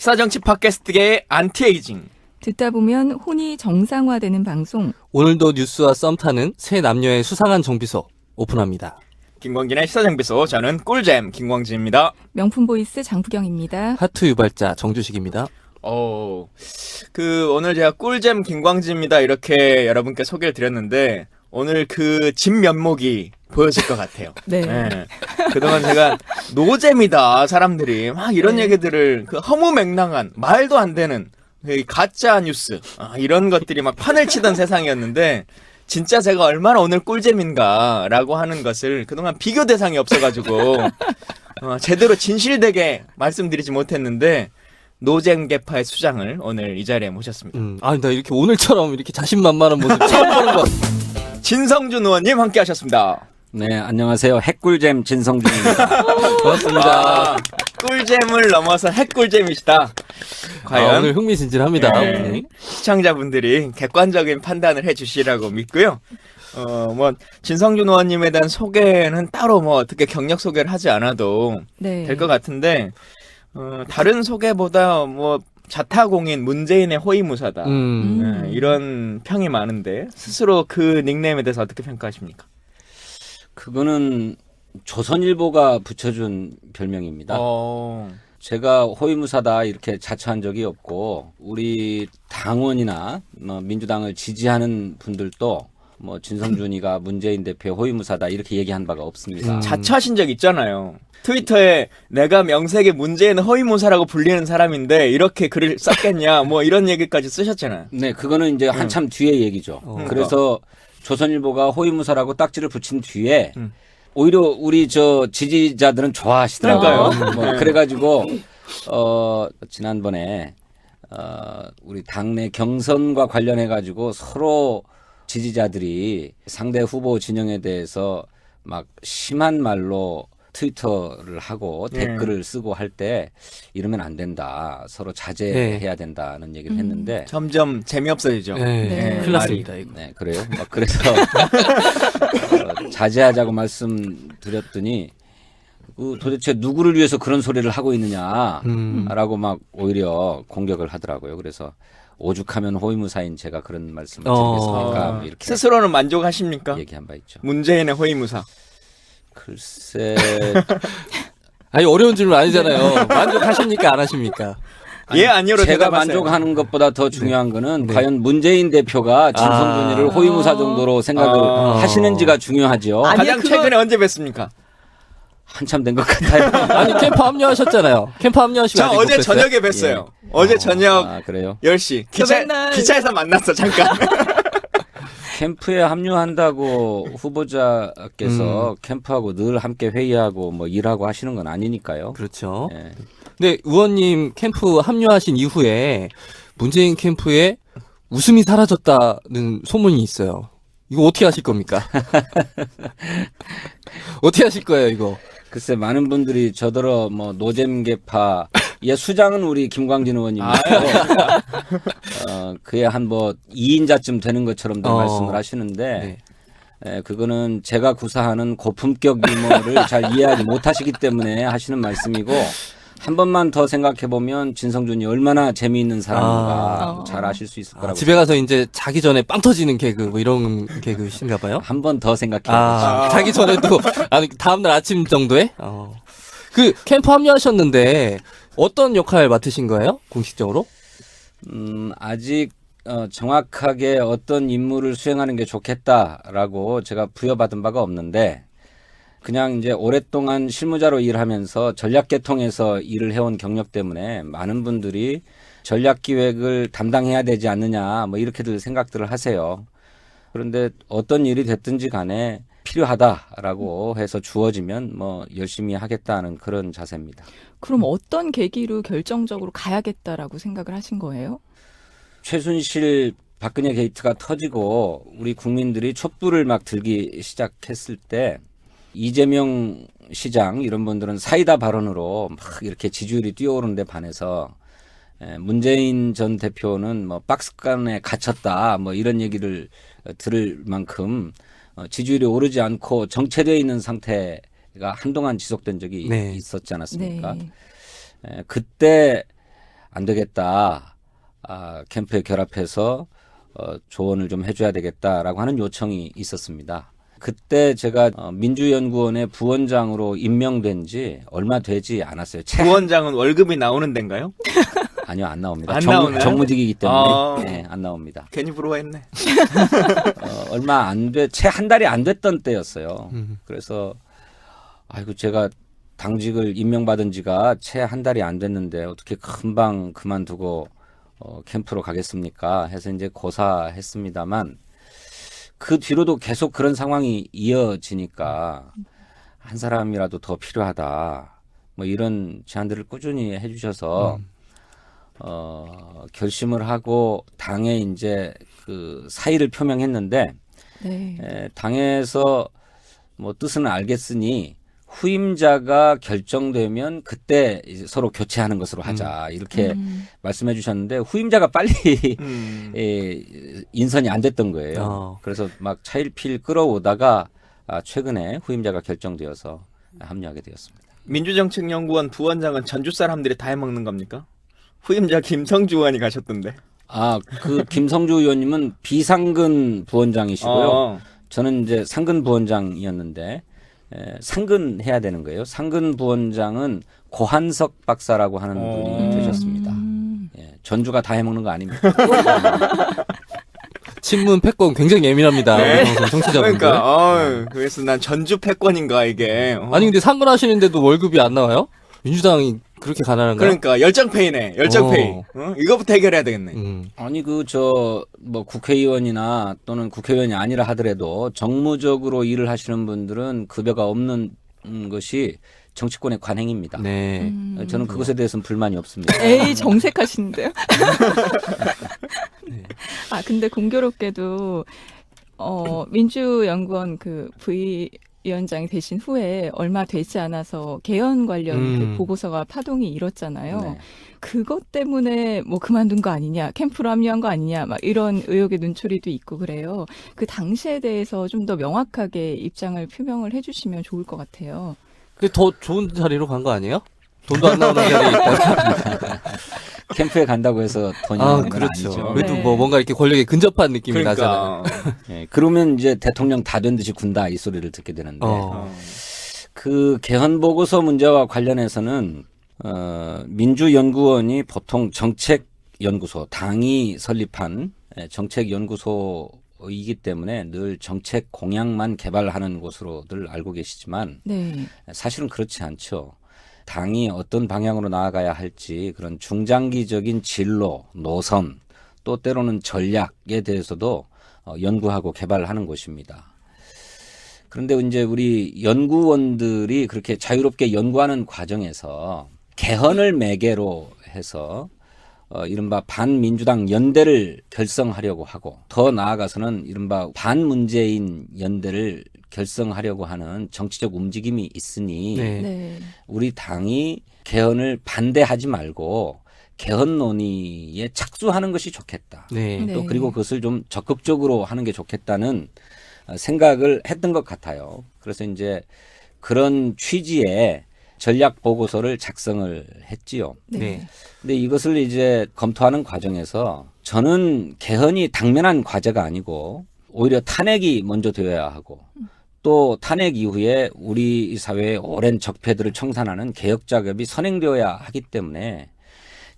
시사정치 팟캐스트계의 안티에이징. 듣다 보면 혼이 정상화되는 방송. 오늘도 뉴스와 썸 타는 새 남녀의 수상한 정비소 오픈합니다. 김광진의 시사정비소, 저는 꿀잼 김광진입니다. 명품 보이스 장부경입니다. 하트 유발자 정주식입니다. 오늘 제가 꿀잼 김광진입니다 이렇게 여러분께 소개를 드렸는데 오늘 그 진면목이 보여질 것 같아요. 네. 그동안 제가 노잼이다 사람들이 막 이런 네. 얘기들을 그 허무맹랑한 말도 안 되는 가짜 뉴스 이런 것들이 막 판을 치던 세상이었는데 진짜 제가 얼마나 오늘 꿀잼인가라고 하는 것을 그동안 비교 대상이 없어가지고 제대로 진실되게 말씀드리지 못했는데 노잼계파의 수장을 오늘 이 자리에 모셨습니다. 나 이렇게 오늘처럼 이렇게 자신만만한 모습 처음 보는 것 같아요. 진성준 의원님 함께 하셨습니다. 네, 안녕하세요. 핵꿀잼 진성준입니다. 고맙습니다. 꿀잼을 넘어서 핵꿀잼이시다. 과연 오늘 흥미진진합니다. 네. 오늘. 시청자분들이 객관적인 판단을 해주시라고 믿고요. 진성준 의원님에 대한 소개는 따로 어떻게 경력 소개를 하지 않아도 네. 될 것 같은데, 다른 소개보다 자타공인 문재인의 호위무사다. 이런 평이 많은데, 스스로 그 닉네임에 대해서 어떻게 평가하십니까? 그거는 조선일보가 붙여준 별명입니다. 제가 호위무사다 이렇게 자처한 적이 없고 우리 당원이나 민주당을 지지하는 분들도 진성준이가 문재인 대표 호위무사다 이렇게 얘기한 바가 없습니다. 자처하신 적 있잖아요. 트위터에 내가 명색에 문재인 호위무사라고 불리는 사람인데 이렇게 글을 썼겠냐 이런 얘기까지 쓰셨잖아요. 네, 그거는 이제 한참 뒤에 얘기죠. 그래서 조선일보가 호위무사라고 딱지를 붙인 뒤에 오히려 우리 지지자들은 좋아하시더라고요. 그래가지고 지난번에 우리 당내 경선과 관련해가지고 서로 지지자들이 상대 후보 진영에 대해서 막 심한 말로 트위터를 하고 댓글을 쓰고 할 때 이러면 안 된다. 서로 자제해야 된다는 얘기를 했는데 점점 재미없어지죠. 네. 큰일 났습니다, 이거. 네, 그래요. 그래서 자제하자고 말씀드렸더니 도대체 누구를 위해서 그런 소리를 하고 있느냐라고 막 오히려 공격을 하더라고요. 그래서 오죽하면 호위무사인 제가 그런 말씀을 드리겠습니까? 이렇게 스스로는 만족하십니까? 얘기한 바 있죠. 문재인의 호위무사. 글쎄, 아니 어려운 질문 아니잖아요. 만족하십니까 안 하십니까? 아니요로 제가 대답하세요. 만족하는 것보다 더 중요한 거는 과연 문재인 대표가 진성준이를 호위무사 정도로 생각을 하시는지가 중요하죠. 가장 최근에 언제 뵀습니까? 한참 된 것 같아요. 아니 캠프 합류하셨잖아요. 캠프 합류하시고 저 아직 어제 못 뵀어요? 저녁에 뵀어요. 어제 저녁 그래요? 10시 맨날- 기차에서 만났어 잠깐. 캠프에 합류한다고 후보자께서 캠프하고 늘 함께 회의하고 일하고 하시는 건 아니니까요. 그렇죠. 예. 근데 의원님 캠프 합류하신 이후에 문재인 캠프에 웃음이 사라졌다는 소문이 있어요. 이거 어떻게 하실 겁니까? 어떻게 하실 거예요, 이거? 글쎄 많은 분들이 저더러 노잼계파 수장은 우리 김광진 의원님이고 그의 한 2인자쯤 되는 것처럼도 말씀을 하시는데 그거는 제가 구사하는 고품격 유머를 잘 이해하지 못하시기 때문에 하시는 말씀이고 한 번만 더 생각해 보면 진성준이 얼마나 재미있는 사람인가 잘 아실 수 있을 거라고. 집에 가서 이제 자기 전에 빵 터지는 개그 이런 개그신가 봐요? 한 번 더 생각해 보시죠. 자기 전에도 다음날 아침 정도에? 그 캠프 합류하셨는데 어떤 역할 맡으신 거예요? 공식적으로? 아직 정확하게 어떤 임무를 수행하는 게 좋겠다라고 제가 부여받은 바가 없는데 그냥 이제 오랫동안 실무자로 일하면서 전략계통에서 일을 해온 경력 때문에 많은 분들이 전략기획을 담당해야 되지 않느냐 이렇게들 생각들을 하세요. 그런데 어떤 일이 됐든지 간에 필요하다라고 해서 주어지면 열심히 하겠다는 그런 자세입니다. 그럼 어떤 계기로 결정적으로 가야겠다라고 생각을 하신 거예요? 최순실 박근혜 게이트가 터지고 우리 국민들이 촛불을 막 들기 시작했을 때 이재명 시장 이런 분들은 사이다 발언으로 막 이렇게 지지율이 뛰어오르는 데 반해서 문재인 전 대표는 박스간에 갇혔다 이런 얘기를 들을 만큼 지지율이 오르지 않고 정체되어 있는 상태가 한동안 지속된 적이 있었지 않았습니까? 네. 그때 안 되겠다. 캠프에 결합해서 조언을 좀 해줘야 되겠다라고 하는 요청이 있었습니다. 그때 제가 민주연구원의 부원장으로 임명된 지 얼마 되지 않았어요. 부원장은 월급이 나오는 데인가요? 아니요, 안 나옵니다. 안 나오나요? 정무직이기 때문에 아. 네, 안 나옵니다. 괜히 부러워했네. 얼마 채 한 달이 안 됐던 때였어요. 그래서 아이고 제가 당직을 임명받은 지가 채 한 달이 안 됐는데 어떻게 금방 그만두고 캠프로 가겠습니까? 해서 이제 고사했습니다만 그 뒤로도 계속 그런 상황이 이어지니까 한 사람이라도 더 필요하다. 뭐 이런 제안들을 꾸준히 해주셔서 결심을 하고 당에 이제 그 사의를 표명했는데 네. 당에서 뭐 뜻은 알겠으니 후임자가 결정되면 그때 이제 서로 교체하는 것으로 하자 이렇게 말씀해 주셨는데 후임자가 빨리 인선이 안 됐던 거예요. 그래서 막 차일피일 끌어오다가 최근에 후임자가 결정되어서 합류하게 되었습니다. 민주정책연구원 부원장은 전주 사람들이 다 해먹는 겁니까? 후임자 김성주 의원이 가셨던데. 그 김성주 의원님은 비상근 부원장이시고요. 저는 이제 상근 부원장이었는데 상근해야 되는 거예요. 상근 부원장은 고한석 박사라고 하는 분이 되셨습니다. 예, 전주가 다 해먹는 거 아닙니다. 친문 패권 굉장히 예민합니다. 네. 우리 방송 청취자분들. 그러니까 그래서 난 전주 패권인가 이게. 아니 근데 상근하시는데도 월급이 안 나와요? 민주당이 그렇게 가난한가요? 그러니까 열정페이네. 열정페이. 이거부터 해결해야 되겠네. 아니 뭐 국회의원이나 또는 국회의원이 아니라 하더라도 정무적으로 일을 하시는 분들은 급여가 없는 것이 정치권의 관행입니다. 네. 저는 그것에 대해서는 불만이 없습니다. 에이, 정색하시는데요. 근데 공교롭게도 민주연구원 그 부위원장이 되신 후에 얼마 되지 않아서 개헌 관련 그 보고서가 파동이 일었잖아요. 네. 그것 때문에 뭐 그만둔 거 아니냐, 캠프로 합류한 거 아니냐, 막 이런 의혹의 눈초리도 있고 그래요. 그 당시에 대해서 좀 더 명확하게 입장을 표명을 해주시면 좋을 것 같아요. 그 더 좋은 자리로 간 거 아니에요? 돈도 안 나오는 자리에 있다가. 캠프에 간다고 해서 돈이 나오는 건 그렇죠. 아니죠. 그래도 네. 뭐 뭔가 이렇게 권력에 근접한 느낌이 나잖아요. 그러니까. 예, 그러면 이제 대통령 다 된 듯이 군다 이 소리를 듣게 되는데 그 개헌 보고서 문제와 관련해서는 민주연구원이 보통 정책연구소 당이 설립한 정책연구소이기 때문에 늘 정책 공약만 개발하는 곳으로들 알고 계시지만 네. 사실은 그렇지 않죠. 당이 어떤 방향으로 나아가야 할지 그런 중장기적인 진로, 노선, 또 때로는 전략에 대해서도 연구하고 개발하는 곳입니다. 그런데 이제 우리 연구원들이 그렇게 자유롭게 연구하는 과정에서 개헌을 매개로 해서 이른바 반민주당 연대를 결성하려고 하고 더 나아가서는 이른바 반문재인 연대를 결성하려고 하는 정치적 움직임이 있으니 네. 네. 우리 당이 개헌을 반대하지 말고 개헌 논의에 착수하는 것이 좋겠다. 네. 네. 또 그리고 그것을 좀 적극적으로 하는 게 좋겠다는 생각을 했던 것 같아요. 그래서 이제 그런 취지의 전략 보고서를 작성을 했지요. 네. 근데 이것을 이제 검토하는 과정에서 저는 개헌이 당면한 과제가 아니고 오히려 탄핵이 먼저 되어야 하고 또 탄핵 이후에 우리 사회의 오랜 적폐들을 청산하는 개혁 작업이 선행되어야 하기 때문에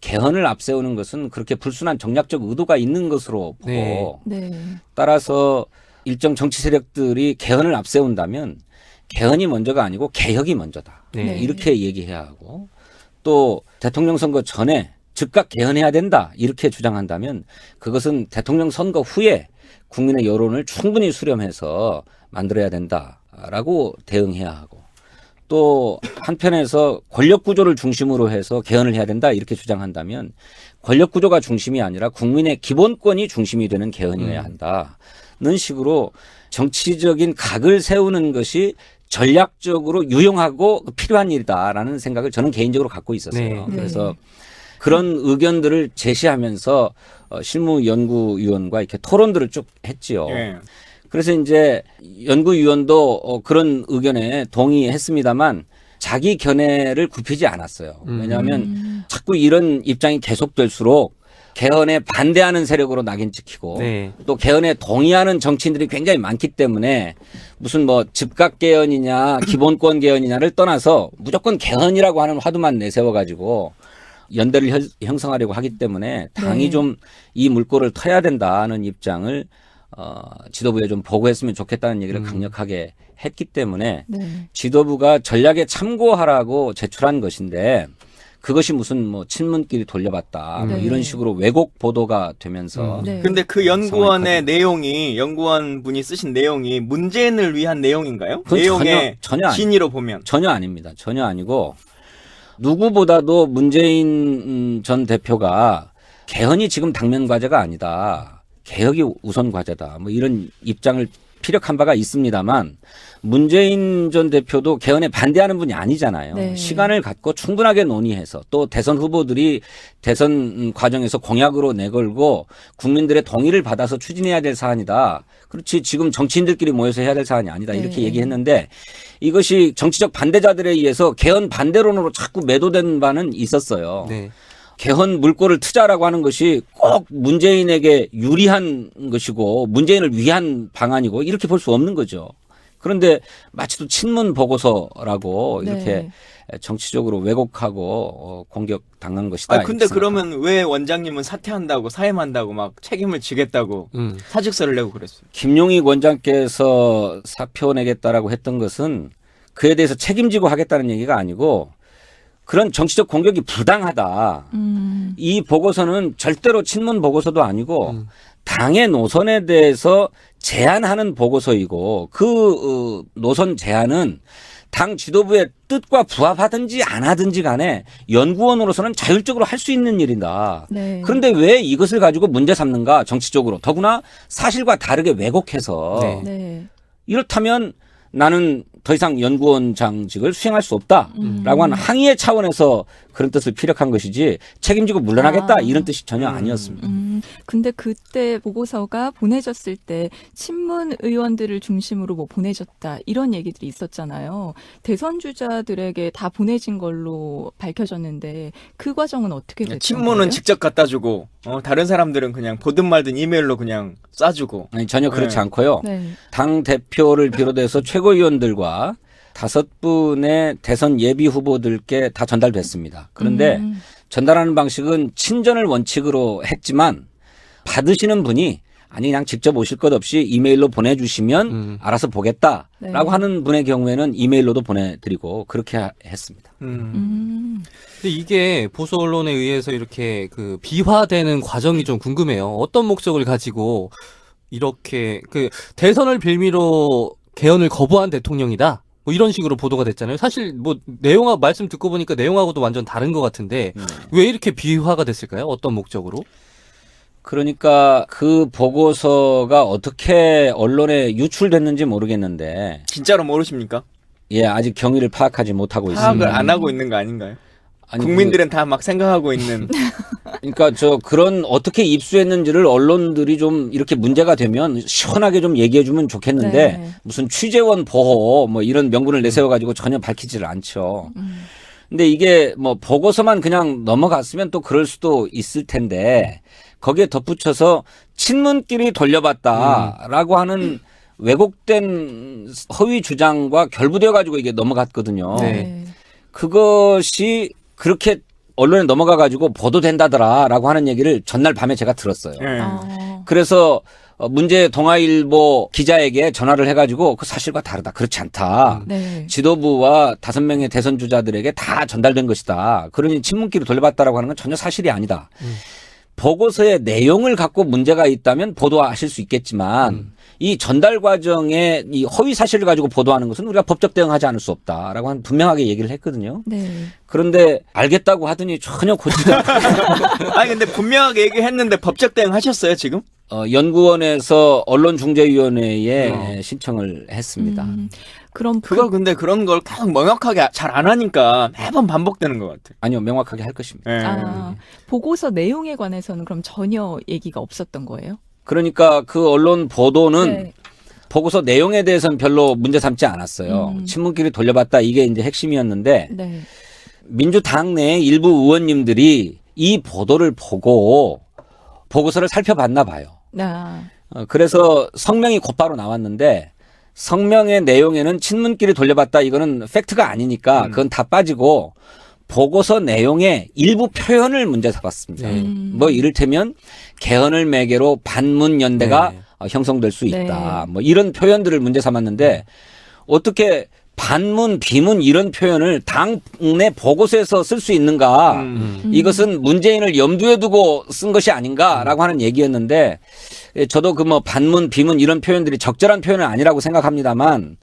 개헌을 앞세우는 것은 그렇게 불순한 정략적 의도가 있는 것으로 보고 네. 네. 따라서 일정 정치 세력들이 개헌을 앞세운다면 개헌이 먼저가 아니고 개혁이 먼저다. 네. 이렇게 얘기해야 하고 또 대통령 선거 전에 즉각 개헌해야 된다. 이렇게 주장한다면 그것은 대통령 선거 후에 국민의 여론을 충분히 수렴해서 만들어야 된다라고 대응해야 하고 또 한편에서 권력 구조를 중심으로 해서 개헌을 해야 된다 이렇게 주장한다면 권력 구조가 중심이 아니라 국민의 기본권이 중심이 되는 개헌이어야 한다는 식으로 정치적인 각을 세우는 것이 전략적으로 유용하고 필요한 일이다라는 생각을 저는 개인적으로 갖고 있었어요. 네. 그래서 그런 의견들을 제시하면서 실무연구위원과 이렇게 토론들을 쭉 했지요. 예. 그래서 이제 연구위원도 그런 의견에 동의했습니다만 자기 견해를 굽히지 않았어요. 왜냐하면 자꾸 이런 입장이 계속될수록 개헌에 반대하는 세력으로 낙인 찍히고 네. 또 개헌에 동의하는 정치인들이 굉장히 많기 때문에 무슨 뭐 즉각 개헌이냐 기본권 개헌이냐를 떠나서 무조건 개헌이라고 하는 화두만 내세워가지고 연대를 형성하려고 하기 때문에 당이 네. 좀 이 물꼬를 터야 된다는 입장을 지도부에 좀 보고했으면 좋겠다는 얘기를 강력하게 했기 때문에 네. 지도부가 전략에 참고하라고 제출한 것인데 그것이 무슨 뭐 친문끼리 돌려봤다 뭐 네. 이런 식으로 왜곡 보도가 되면서 네. 근데 그 연구원의 내용이 연구원 분이 쓰신 내용이 문재인을 위한 내용인가요? 그건 내용의 전혀 아니- 진위로 보면 전혀 아닙니다. 전혀 아니고 누구보다도 문재인 전 대표가 개헌이 지금 당면 과제가 아니다. 개혁이 우선 과제다. 뭐 이런 입장을 피력한 바가 있습니다만 문재인 전 대표도 개헌에 반대하는 분이 아니잖아요. 네. 시간을 갖고 충분하게 논의해서 또 대선 후보들이 대선 과정에서 공약으로 내걸고 국민들의 동의를 받아서 추진해야 될 사안이다. 그렇지 지금 정치인들끼리 모여서 해야 될 사안이 아니다. 네. 이렇게 얘기했는데 이것이 정치적 반대자들에 의해서 개헌 반대론으로 자꾸 매도된 바는 있었어요. 네. 개헌 물꼬를 트자라고 하는 것이 꼭 문재인에게 유리한 것이고 문재인을 위한 방안이고 이렇게 볼 수 없는 거죠. 그런데 마치 또 친문 보고서라고 네. 이렇게 정치적으로 왜곡하고 공격 당한 것이다. 아 근데 이렇게 그러면 왜 원장님은 사퇴한다고 사임한다고 막 책임을 지겠다고 사직서를 내고 그랬어요? 김용익 원장께서 사표 내겠다라고 했던 것은 그에 대해서 책임지고 하겠다는 얘기가 아니고 그런 정치적 공격이 부당하다. 이 보고서는 절대로 친문 보고서도 아니고 당의 노선에 대해서 제안하는 보고서이고 그 노선 제안은 당 지도부의 뜻과 부합하든지 안 하든지 간에 연구원으로서는 자율적으로 할 수 있는 일이다. 네. 그런데 왜 이것을 가지고 문제 삼는가 정치적으로 더구나 사실과 다르게 왜곡해서 네. 네. 이렇다면 나는 더 이상 연구원장직을 수행할 수 없다라고 하는 항의의 차원에서 그런 뜻을 피력한 것이지 책임지고 물러나겠다 이런 뜻이 전혀 아니었습니다. 근데 그때 보고서가 보내졌을 때 친문 의원들을 중심으로 뭐 보내졌다 이런 얘기들이 있었잖아요. 대선 주자들에게 다 보내진 걸로 밝혀졌는데 그 과정은 어떻게 됐던 친문은 거예요? 직접 갖다 주고 다른 사람들은 그냥 보든 말든 이메일로 그냥 쏴주고. 아니 전혀 그렇지 네. 않고요. 네. 당 대표를 비롯해서 최고위원들과 5분의 대선 예비 후보들께 다 전달됐습니다. 그런데 전달하는 방식은 친전을 원칙으로 했지만 받으시는 분이 아니 그냥 직접 오실 것 없이 이메일로 보내주시면 알아서 보겠다라고 네. 하는 분의 경우에는 이메일로도 보내드리고 그렇게 했습니다. 근데 이게 보수 언론에 의해서 이렇게 그 비화되는 과정이 좀 궁금해요. 어떤 목적을 가지고 이렇게 그 대선을 빌미로 개헌을 거부한 대통령이다. 뭐 이런 식으로 보도가 됐잖아요. 사실 뭐 내용하고 말씀 듣고 보니까 내용하고도 완전 다른 것 같은데 왜 이렇게 비화가 됐을까요? 어떤 목적으로? 그러니까 그 보고서가 어떻게 언론에 유출됐는지 모르겠는데 진짜로 모르십니까? 예 아직 경위를 파악하지 못하고 파악을 있습니다. 안 하고 있는 거 아닌가요? 아니, 국민들은 다 막 생각하고 있는. 그러니까 저 그런 어떻게 입수했는지를 언론들이 좀 이렇게 문제가 되면 시원하게 좀 얘기해 주면 좋겠는데 네. 무슨 취재원 보호 뭐 이런 명분을 내세워 가지고 전혀 밝히지를 않죠. 근데 이게 뭐 보고서만 그냥 넘어갔으면 또 그럴 수도 있을 텐데 거기에 덧붙여서 친문끼리 돌려봤다라고 하는 왜곡된 허위 주장과 결부되어 가지고 이게 넘어갔거든요. 네. 그것이 그렇게 언론에 넘어가 가지고 보도된다더라라고 하는 얘기를 전날 밤에 제가 들었어요. 예. 그래서 문제 동아일보 기자에게 전화를 해가지고 그 사실과 다르다. 그렇지 않다. 네. 지도부와 5명의 대선 주자들에게 다 전달된 것이다. 그러니 친문끼리 돌려봤다라고 하는 건 전혀 사실이 아니다. 보고서의 내용을 갖고 문제가 있다면 보도하실 수 있겠지만 이 전달 과정에 이 허위 사실을 가지고 보도하는 것은 우리가 법적 대응하지 않을 수 없다라고 한 분명하게 얘기를 했거든요. 네. 그런데 알겠다고 하더니 전혀 고치지 않고 아니 근데 분명하게 얘기했는데 법적 대응 하셨어요 지금? 연구원에서 언론중재위원회에 신청을 했습니다. 그럼 그거 근데 그런 걸 계속 명확하게 잘 안 하니까 매번 반복되는 것 같아요. 아니요, 명확하게 할 것입니다. 예. 보고서 내용에 관해서는 그럼 전혀 얘기가 없었던 거예요? 그러니까 그 언론 보도는 네. 보고서 내용에 대해서는 별로 문제 삼지 않았어요. 친문끼리 돌려봤다 이게 이제 핵심이었는데 네. 민주당 내 일부 의원님들이 이 보도를 보고 보고서를 살펴봤나 봐요. 아, 그래서 성명이 곧바로 나왔는데 성명의 내용에는 친문끼리 돌려봤다 이거는 팩트가 아니니까 그건 다 빠지고 보고서 내용의 일부 표현을 문제 삼았습니다. 네. 뭐 이를테면 개헌을 매개로 반문 연대가 네. 형성될 수 있다. 네. 뭐 이런 표현들을 문제 삼았는데 어떻게 반문, 비문 이런 표현을 당내 보고서에서 쓸 수 있는가? 이것은 문재인을 염두에 두고 쓴 것이 아닌가라고 하는 얘기였는데 저도 그 뭐 반문, 비문 이런 표현들이 적절한 표현은 아니라고 생각합니다만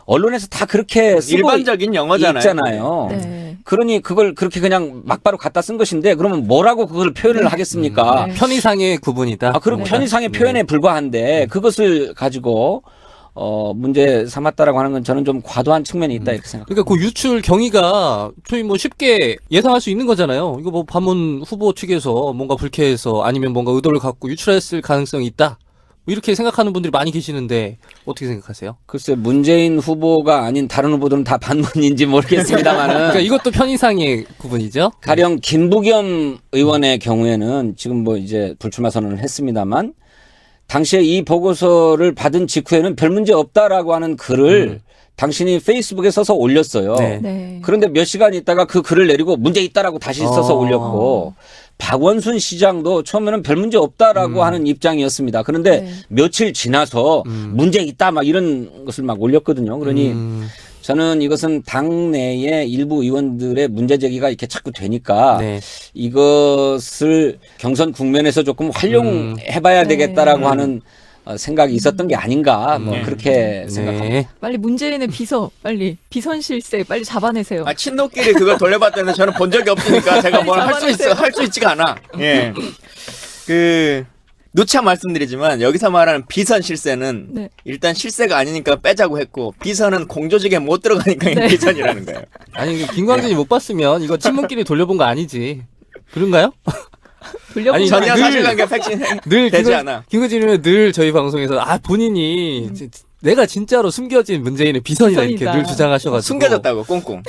언론에서 다 그렇게 쓰고 일반적인 영어잖아요. 있잖아요. 네. 그러니 그걸 그렇게 그냥 막바로 갖다 쓴 것인데 그러면 뭐라고 그걸 표현을 하겠습니까? 네. 편의상의 구분이다. 그럼 편의상의 표현에 불과한데 그것을 가지고 문제 삼았다라고 하는 건 저는 좀 과도한 측면이 있다 이렇게 생각합니다. 그러니까 그 유출 경위가 저희 뭐 쉽게 예상할 수 있는 거잖아요. 이거 뭐 반문 후보 측에서 뭔가 불쾌해서 아니면 뭔가 의도를 갖고 유출했을 가능성이 있다. 뭐 이렇게 생각하는 분들이 많이 계시는데 어떻게 생각하세요? 글쎄 문재인 후보가 아닌 다른 후보들은 다 반문인지 모르겠습니다만은 그러니까 이것도 편의상의 구분이죠. 가령 김부겸 의원의 경우에는 지금 뭐 이제 불출마 선언을 했습니다만 당시에 이 보고서를 받은 직후에는 별 문제 없다라고 하는 글을 당신이 페이스북에 써서 올렸어요. 네. 네. 그런데 몇 시간 있다가 그 글을 내리고 문제 있다라고 다시 써서 올렸고 박원순 시장도 처음에는 별 문제 없다라고 하는 입장이었습니다. 그런데 네. 며칠 지나서 문제 있다 막 이런 것을 막 올렸거든요. 그러니 저는 이것은 당내의 일부 의원들의 문제 제기가 이렇게 자꾸 되니까 네. 이것을 경선 국면에서 조금 활용해봐야 네. 되겠다라고 하는 생각이 있었던 게 아닌가 뭐 그렇게 생각합니다. 네. 빨리 문재인의 빨리 비선 실세 빨리 잡아내세요. 친노끼리 그걸 돌려봤다는데 저는 본 적이 없으니까 제가 뭘 할 수 있지가 않아. 예. 누차 말씀드리지만 여기서 말하는 비선 실세는 네. 일단 실세가 아니니까 빼자고 했고 비선은 공조직에 못 들어가니까 네. 비선이라는 거예요. 아니 김광진이 못 봤으면 이거 친문끼리 돌려본 거 아니지. 그런가요? 돌려보면 아니, 전혀 늘- 사실관계 팩신 늘 되지 않아. 김광진이는 늘 저희 방송에서 본인이 내가 진짜로 숨겨진 문재인의 비선이다 이렇게 비선이다. 늘 주장하셔가지고 숨겨졌다고 꽁꽁.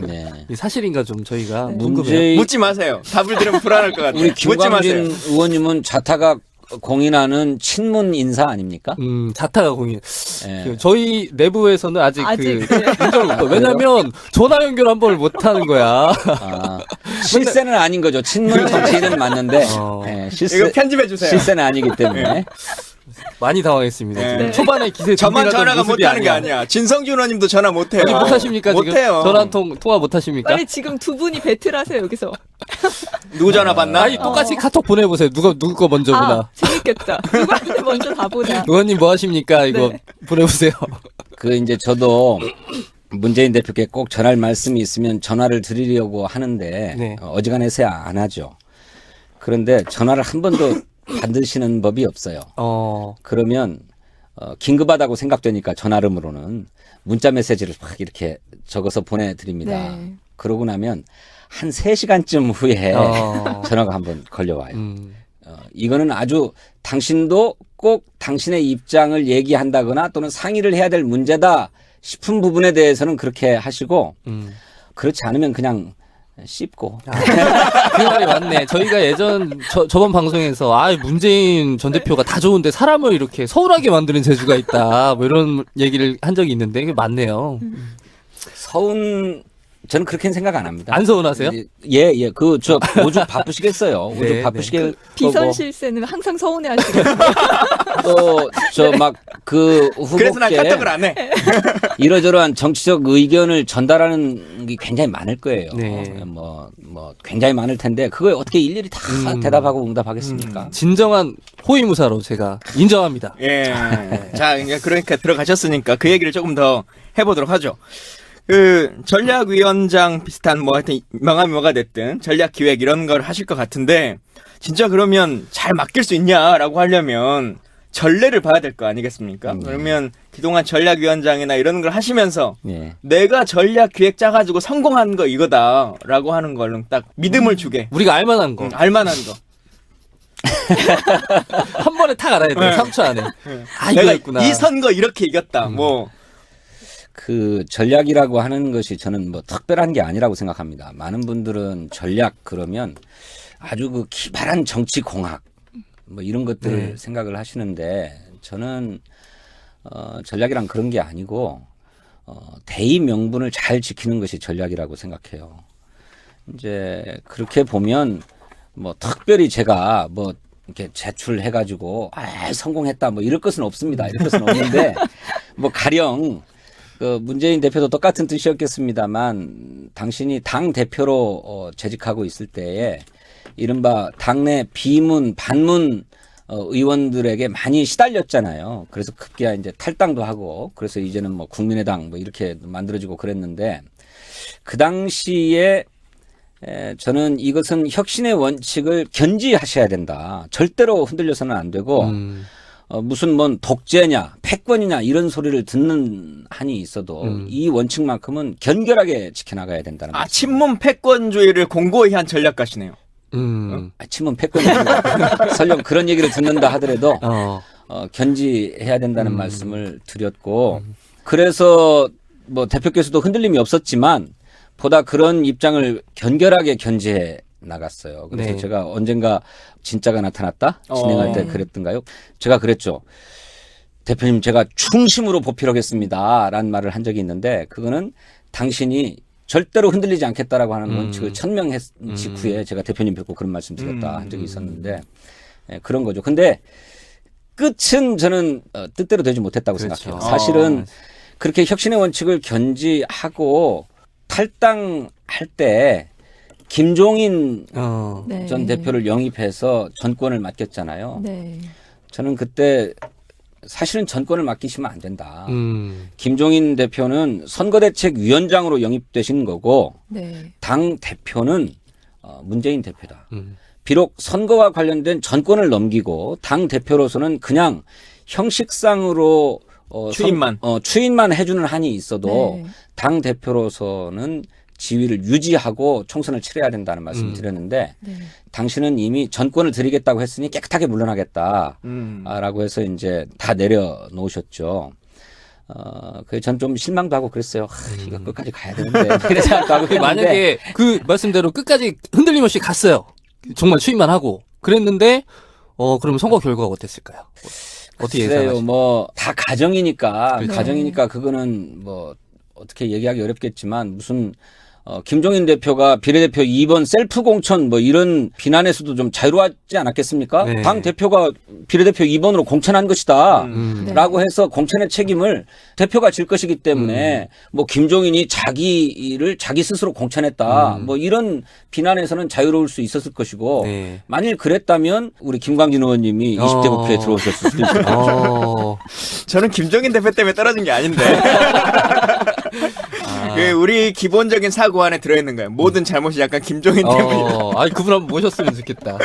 네. 이 사실인가 좀 저희가 네. 궁금해요. 문재인 묻지 마세요. 답을 들으면 불안할 것 같아요. 우리 묻지 마세요. 김광진 의원님은 자타가 공인하는 친문 인사 아닙니까? 자타가 공인. 예. 그 저희 내부에서는 아직 아직, 그 네. 인정을 못. 왜냐면 전화 연결 한 번을 못 하는 거야. 실세는 아닌 거죠. 친문 정치인은 맞는데 예, 이거 편집해 주세요. 실세는 아니기 때문에 많이 당황했습니다. 네. 지금 초반에 기세 저만 준비하던 전화가 모습이 못하는 게 아니야. 진성준 의원님도 전화 못해요. 아니, 못하십니까 지금? 못해요. 전화 통화 못하십니까? 빨리 지금 두 분이 배틀하세요 여기서. 누구 전화 받나? 아니 똑같이 카톡 보내보세요. 누구 거 먼저 보나? 재밌겠다. 누구한테 먼저 다 보나. 의원님 뭐 하십니까? 이거 네. 보내보세요. 그 이제 저도 문재인 대표께 꼭 전할 말씀이 있으면 전화를 드리려고 하는데 네. 어지간해서 안 하죠. 그런데 전화를 한 번도 받으시는 법이 없어요. 그러면 긴급하다고 생각되니까 전화름으로는 문자 메시지를 막 이렇게 적어서 보내드립니다. 네. 그러고 나면 한 3시간쯤 후에 전화가 한번 걸려와요. 이거는 아주 당신도 꼭 당신의 입장을 얘기한다거나 또는 상의를 해야 될 문제다 싶은 부분에 대해서는 그렇게 하시고 그렇지 않으면 그냥 씹고. 그 말이 맞네. 저희가 저번 방송에서 문재인 전 대표가 다 좋은데 사람을 이렇게 서운하게 만드는 재주가 있다. 뭐 이런 얘기를 한 적이 있는데 그게 맞네요. 저는 그렇게는 생각 안 합니다. 안 서운하세요? 예. 오죽 바쁘시겠어요. 오죽 네, 바쁘시겠 비선 실세는 항상 서운해하시거든요. 또저막그 후보께 그래서 난 카톡을 안 해. 이러저러한 정치적 의견을 전달하는 게 굉장히 많을 거예요. 네. 뭐 굉장히 많을 텐데 그걸 어떻게 일일이 다 대답하고 응답하겠습니까? 진정한 호위무사로 제가 인정합니다. 예. 자, 이제 그러니까 들어가셨으니까 그 얘기를 조금 더 해보도록 하죠. 그 전략위원장 비슷한 뭐 하여튼 명함이 뭐가 됐든 전략기획 이런 걸 하실 것 같은데 진짜 그러면 잘 맡길 수 있냐라고 하려면 전례를 봐야 될 거 아니겠습니까? 그러면 그동안 전략위원장이나 이런 걸 하시면서 예. 내가 전략기획 짜가지고 성공한 거 이거다라고 하는 걸로 딱 믿음을 주게 우리가 알만한 거. 알만한 거. 한 번에 탁 알아야 돼. 네. 3초 안에. 아, 내가 이거였구나. 이 선거 이렇게 이겼다. 뭐 그 전략이라고 하는 것이 저는 뭐 특별한 게 아니라고 생각합니다. 많은 분들은 전략 그러면 아주 그 기발한 정치 공학 뭐 이런 것들을 네. 생각을 하시는데 저는 전략이란 그런 게 아니고 대의 명분을 잘 지키는 것이 전략이라고 생각해요. 이제 그렇게 보면 뭐 특별히 제가 뭐 이렇게 제출해가지고 성공했다 뭐 이럴 것은 없습니다. 이럴 것은 없는데 뭐 가령 그 문재인 대표도 똑같은 뜻이었겠습니다만 당신이 당 대표로 재직하고 있을 때에 이른바 당내 비문 반문 의원들에게 많이 시달렸잖아요. 그래서 급기야 이제 탈당도 하고 그래서 이제는 뭐 국민의당 뭐 이렇게 만들어지고 그랬는데 그 당시에 저는 이것은 혁신의 원칙을 견지하셔야 된다. 절대로 흔들려서는 안 되고 무슨 뭔 독재냐 패권이냐 이런 소리를 듣는 한이 있어도 이 원칙만큼은 견결하게 지켜나가야 된다는 거죠. 친문 패권주의를 공고히 한 전략가시네요. 친문 패권이 아니고 설령 그런 얘기를 듣는다 하더라도 견지해야 된다는 말씀을 드렸고 그래서 뭐 대표께서도 흔들림이 없었지만 보다 그런 입장을 견결하게 견지해 나갔어요. 그래서 네. 제가 언젠가 진짜가 나타났다 진행할 때 그랬던가요? 제가 그랬죠. 대표님 제가 중심으로 보필하겠습니다 라는 말을 한 적이 있는데 그거는 당신이 절대로 흔들리지 않겠다라고 하는 원칙을 천명했 직후에 제가 대표님 뵙고 그런 말씀 드렸다 한 적이 있었는데 그런 거죠. 근데 끝은 저는 뜻대로 되지 못했다고 그렇죠. 생각해요. 사실은 그렇게 혁신의 원칙을 견지하고 탈당할 때 김종인 네. 전 대표를 영입해서 전권을 맡겼잖아요. 네. 저는 그때 사실은 전권을 맡기시면 안 된다. 김종인 대표는 선거대책위원장으로 영입되신 거고 네. 당 대표는 문재인 대표다. 비록 선거와 관련된 전권을 넘기고 당 대표로서는 그냥 형식상으로 추인만 해주는 한이 있어도 네. 당 대표로서는 지위를 유지하고 총선을 치러야 된다는 말씀을 드렸는데 네. 당신은 이미 전권을 드리겠다고 했으니 깨끗하게 물러나겠다라고 해서 이제 다 내려놓으셨죠. 그래서 전 좀 실망도 하고 그랬어요. 이거 끝까지 가야 되는데 이런 생각도 하고 했는데 만약에 그 말씀대로 끝까지 흔들림 없이 갔어요. 정말 추임만 하고 그랬는데 그러면 선거 결과가 어땠을까요? 어떻게 글쎄요, 예상하시나요? 뭐 다 가정이니까 그렇죠. 가정이니까 그거는 뭐 어떻게 얘기하기 어렵겠지만 무슨 김종인 대표가 비례대표 2번 셀프 공천 뭐 이런 비난에서도 좀 자유로웠지 않았겠습니까? 네. 당 대표가 비례대표 2번으로 공천한 것이다. 네. 라고 해서 공천의 책임을 대표가 질 것이기 때문에 뭐 김종인이 자기를 자기 스스로 공천했다. 뭐 이런 비난에서는 자유로울 수 있었을 것이고 네. 만일 그랬다면 우리 김광진 의원님이 20대 국회에 들어오셨을 수도 있어요. 저는 김종인 대표 때문에 떨어진 게 아닌데. 우리 기본적인 사고 안에 들어있는 거예요. 모든 잘못이 약간 김종인 때문이다. 아니 그분 한번 모셨으면 좋겠다.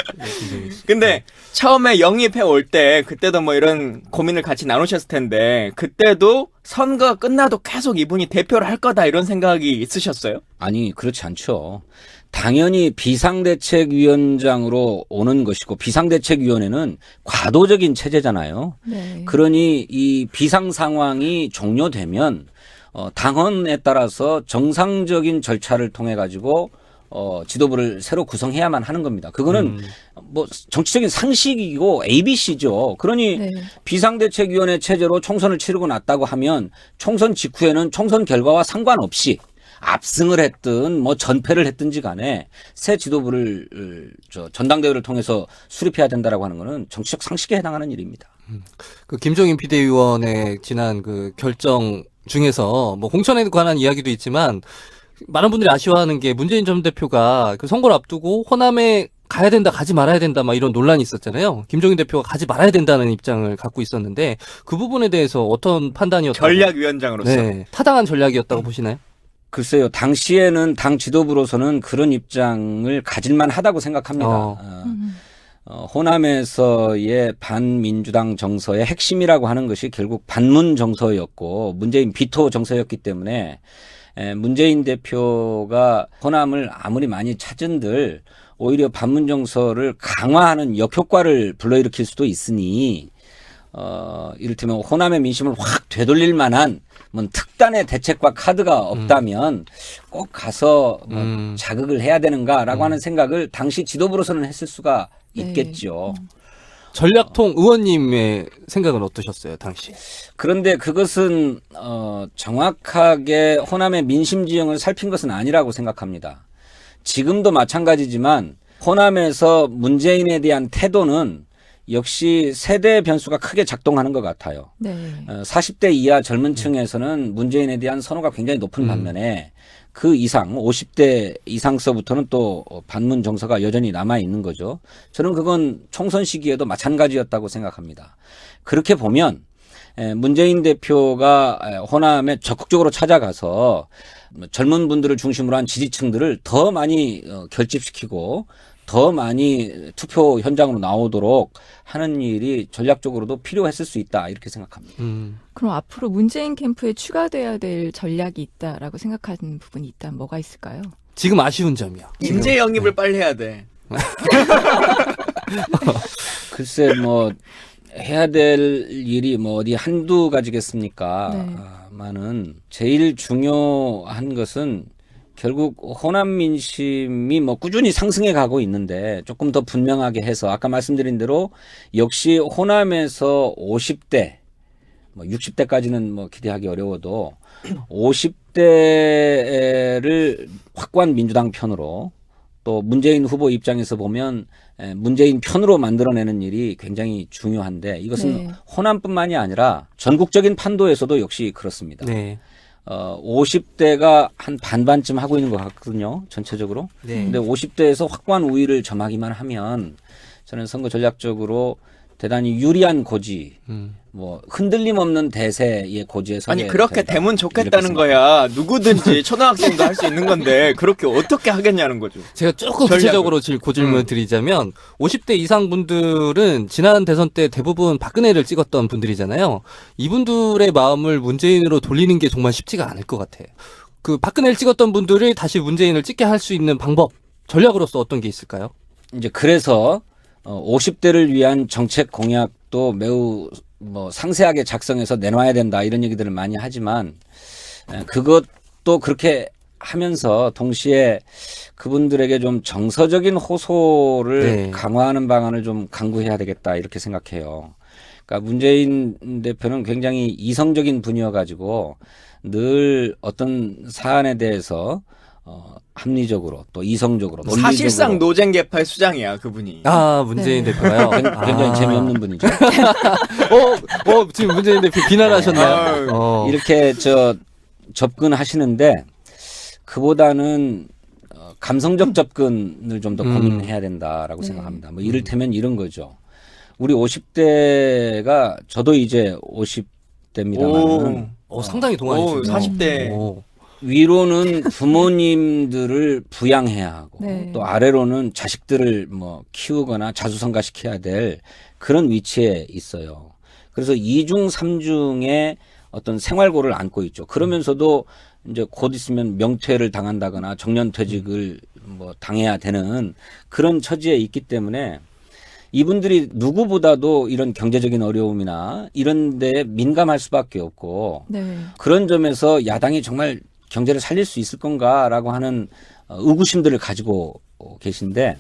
근데 처음에 영입해 올 때 그때도 뭐 이런 고민을 같이 나누셨을 텐데 그때도 선거가 끝나도 계속 이분이 대표를 할 거다 이런 생각이 있으셨어요? 아니 그렇지 않죠. 당연히 비상대책위원장으로 오는 것이고 비상대책위원회는 과도적인 체제잖아요. 네. 그러니 이 비상 상황이 종료되면 당헌에 따라서 정상적인 절차를 통해 가지고 지도부를 새로 구성해야만 하는 겁니다. 그거는 뭐 정치적인 상식이고 ABC죠. 그러니 네. 비상대책위원회 체제로 총선을 치르고 났다고 하면 총선 직후에는 총선 결과와 상관없이 압승을 했든 뭐 전패를 했든지 간에 새 지도부를 전당대회를 통해서 수립해야 된다라고 하는 거는 정치적 상식에 해당하는 일입니다. 그 김종인 비대위원의 지난 그 결정 중에서 뭐 공천에 관한 이야기도 있지만 많은 분들이 아쉬워하는 게 문재인 전 대표가 그 선거를 앞두고 호남에 가야 된다 가지 말아야 된다 막 이런 논란이 있었잖아요. 김종인 대표가 가지 말아야 된다는 입장을 갖고 있었는데 그 부분에 대해서 어떤 판단이었다고? 전략위원장으로서. 네, 타당한 전략이었다고 보시나요? 글쎄요. 당시에는 당 지도부로서는 그런 입장을 가질만 하다고 생각합니다. 호남에서의 반민주당 정서의 핵심이라고 하는 것이 결국 반문 정서였고 문재인 비토 정서였기 때문에 문재인 대표가 호남을 아무리 많이 찾은들 오히려 반문 정서를 강화하는 역효과를 불러일으킬 수도 있으니 이를테면 호남의 민심을 확 되돌릴 만한 뭐 특단의 대책과 카드가 없다면 꼭 가서 뭐 자극을 해야 되는가라고 하는 생각을 당시 지도부로서는 했을 수가 네. 있겠죠. 전략통 의원님의 생각은 어떠셨어요, 당시? 그런데 그것은 정확하게 호남의 민심 지형을 살핀 것은 아니라고 생각합니다. 지금도 마찬가지지만 호남에서 문재인에 대한 태도는 역시 세대 변수가 크게 작동하는 것 같아요. 네. 40대 이하 젊은 층에서는 문재인에 대한 선호가 굉장히 높은 반면에 그 이상 50대 이상서부터는 또 반문 정서가 여전히 남아 있는 거죠. 저는 그건 총선 시기에도 마찬가지였다고 생각합니다. 그렇게 보면 문재인 대표가 호남에 적극적으로 찾아가서 젊은 분들을 중심으로 한 지지층들을 더 많이 결집시키고 더 많이 투표 현장으로 나오도록 하는 일이 전략적으로도 필요했을 수 있다 이렇게 생각합니다. 그럼 앞으로 문재인 캠프에 추가돼야 될 전략이 있다라고 생각하는 부분이 있다면 뭐가 있을까요? 지금 아쉬운 점이요. 인재 영입을 빨리 해야 돼. 글쎄 뭐 해야 될 일이 뭐 어디 한두 가지겠습니까? 네. 많은 제일 중요한 것은 결국 호남 민심이 뭐 꾸준히 상승해 가고 있는데 조금 더 분명하게 해서 아까 말씀드린 대로 역시 호남에서 50대 뭐 60대까지는 뭐 기대하기 어려워도 50대를 확고한 민주당 편으로 또 문재인 후보 입장에서 보면 문재인 편으로 만들어내는 일이 굉장히 중요한데 이것은 네. 호남뿐만이 아니라 전국적인 판도에서도 역시 그렇습니다. 네. 50대가 한 반반쯤 하고 있는 것 같거든요. 전체적으로. 네. 근데 50대에서 확고한 우위를 점하기만 하면 저는 선거 전략적으로 대단히 유리한 고지, 뭐 흔들림 없는 대세의 고지에 서게 아니 그렇게 된다. 되면 이렇게 좋겠다는 거야. 누구든지 초등학생도 할 수 있는 건데 그렇게 어떻게 하겠냐는 거죠. 제가 조금 전략을. 구체적으로 고질문을 드리자면 50대 이상 분들은 지난 대선 때 대부분 박근혜를 찍었던 분들이잖아요. 이분들의 마음을 문재인으로 돌리는 게 정말 쉽지가 않을 것 같아요. 그 박근혜를 찍었던 분들을 다시 문재인을 찍게 할 수 있는 방법, 전략으로서 어떤 게 있을까요? 이제 그래서 50대를 위한 정책 공약도 매우 뭐 상세하게 작성해서 내놔야 된다 이런 얘기들을 많이 하지만 그것도 그렇게 하면서 동시에 그분들에게 좀 정서적인 호소를 네. 강화하는 방안을 좀 강구해야 되겠다 이렇게 생각해요. 그러니까 문재인 대표는 굉장히 이성적인 분이어가지고 늘 어떤 사안에 대해서 합리적으로 또 이성적으로 논리적으로 사실상 노잼 개파의 수장이야 그분이. 아, 문재인 네. 대표가요? 굉장히 재미없는 분이죠. 지금 문재인 대표 비난하셨나요? 아유. 이렇게 접근하시는데 그보다는 감성적 접근을 좀 더 고민해야 된다라고 네. 생각합니다. 뭐 이를테면 이런 거죠. 우리 50대가 저도 이제 50대입니다만은 상당히 동안이시네요. 40대. 위로는 부모님들을 부양해야 하고 네. 또 아래로는 자식들을 뭐 키우거나 자수성가시켜야 될 그런 위치에 있어요. 그래서 2중 3중의 어떤 생활고를 안고 있죠. 그러면서도 이제 곧 있으면 명퇴를 당한다거나 정년퇴직을 뭐 당해야 되는 그런 처지에 있기 때문에 이분들이 누구보다도 이런 경제적인 어려움이나 이런 데에 민감할 수밖에 없고 네. 그런 점에서 야당이 정말 경제를 살릴 수 있을 건가라고 하는 의구심들을 가지고 계신데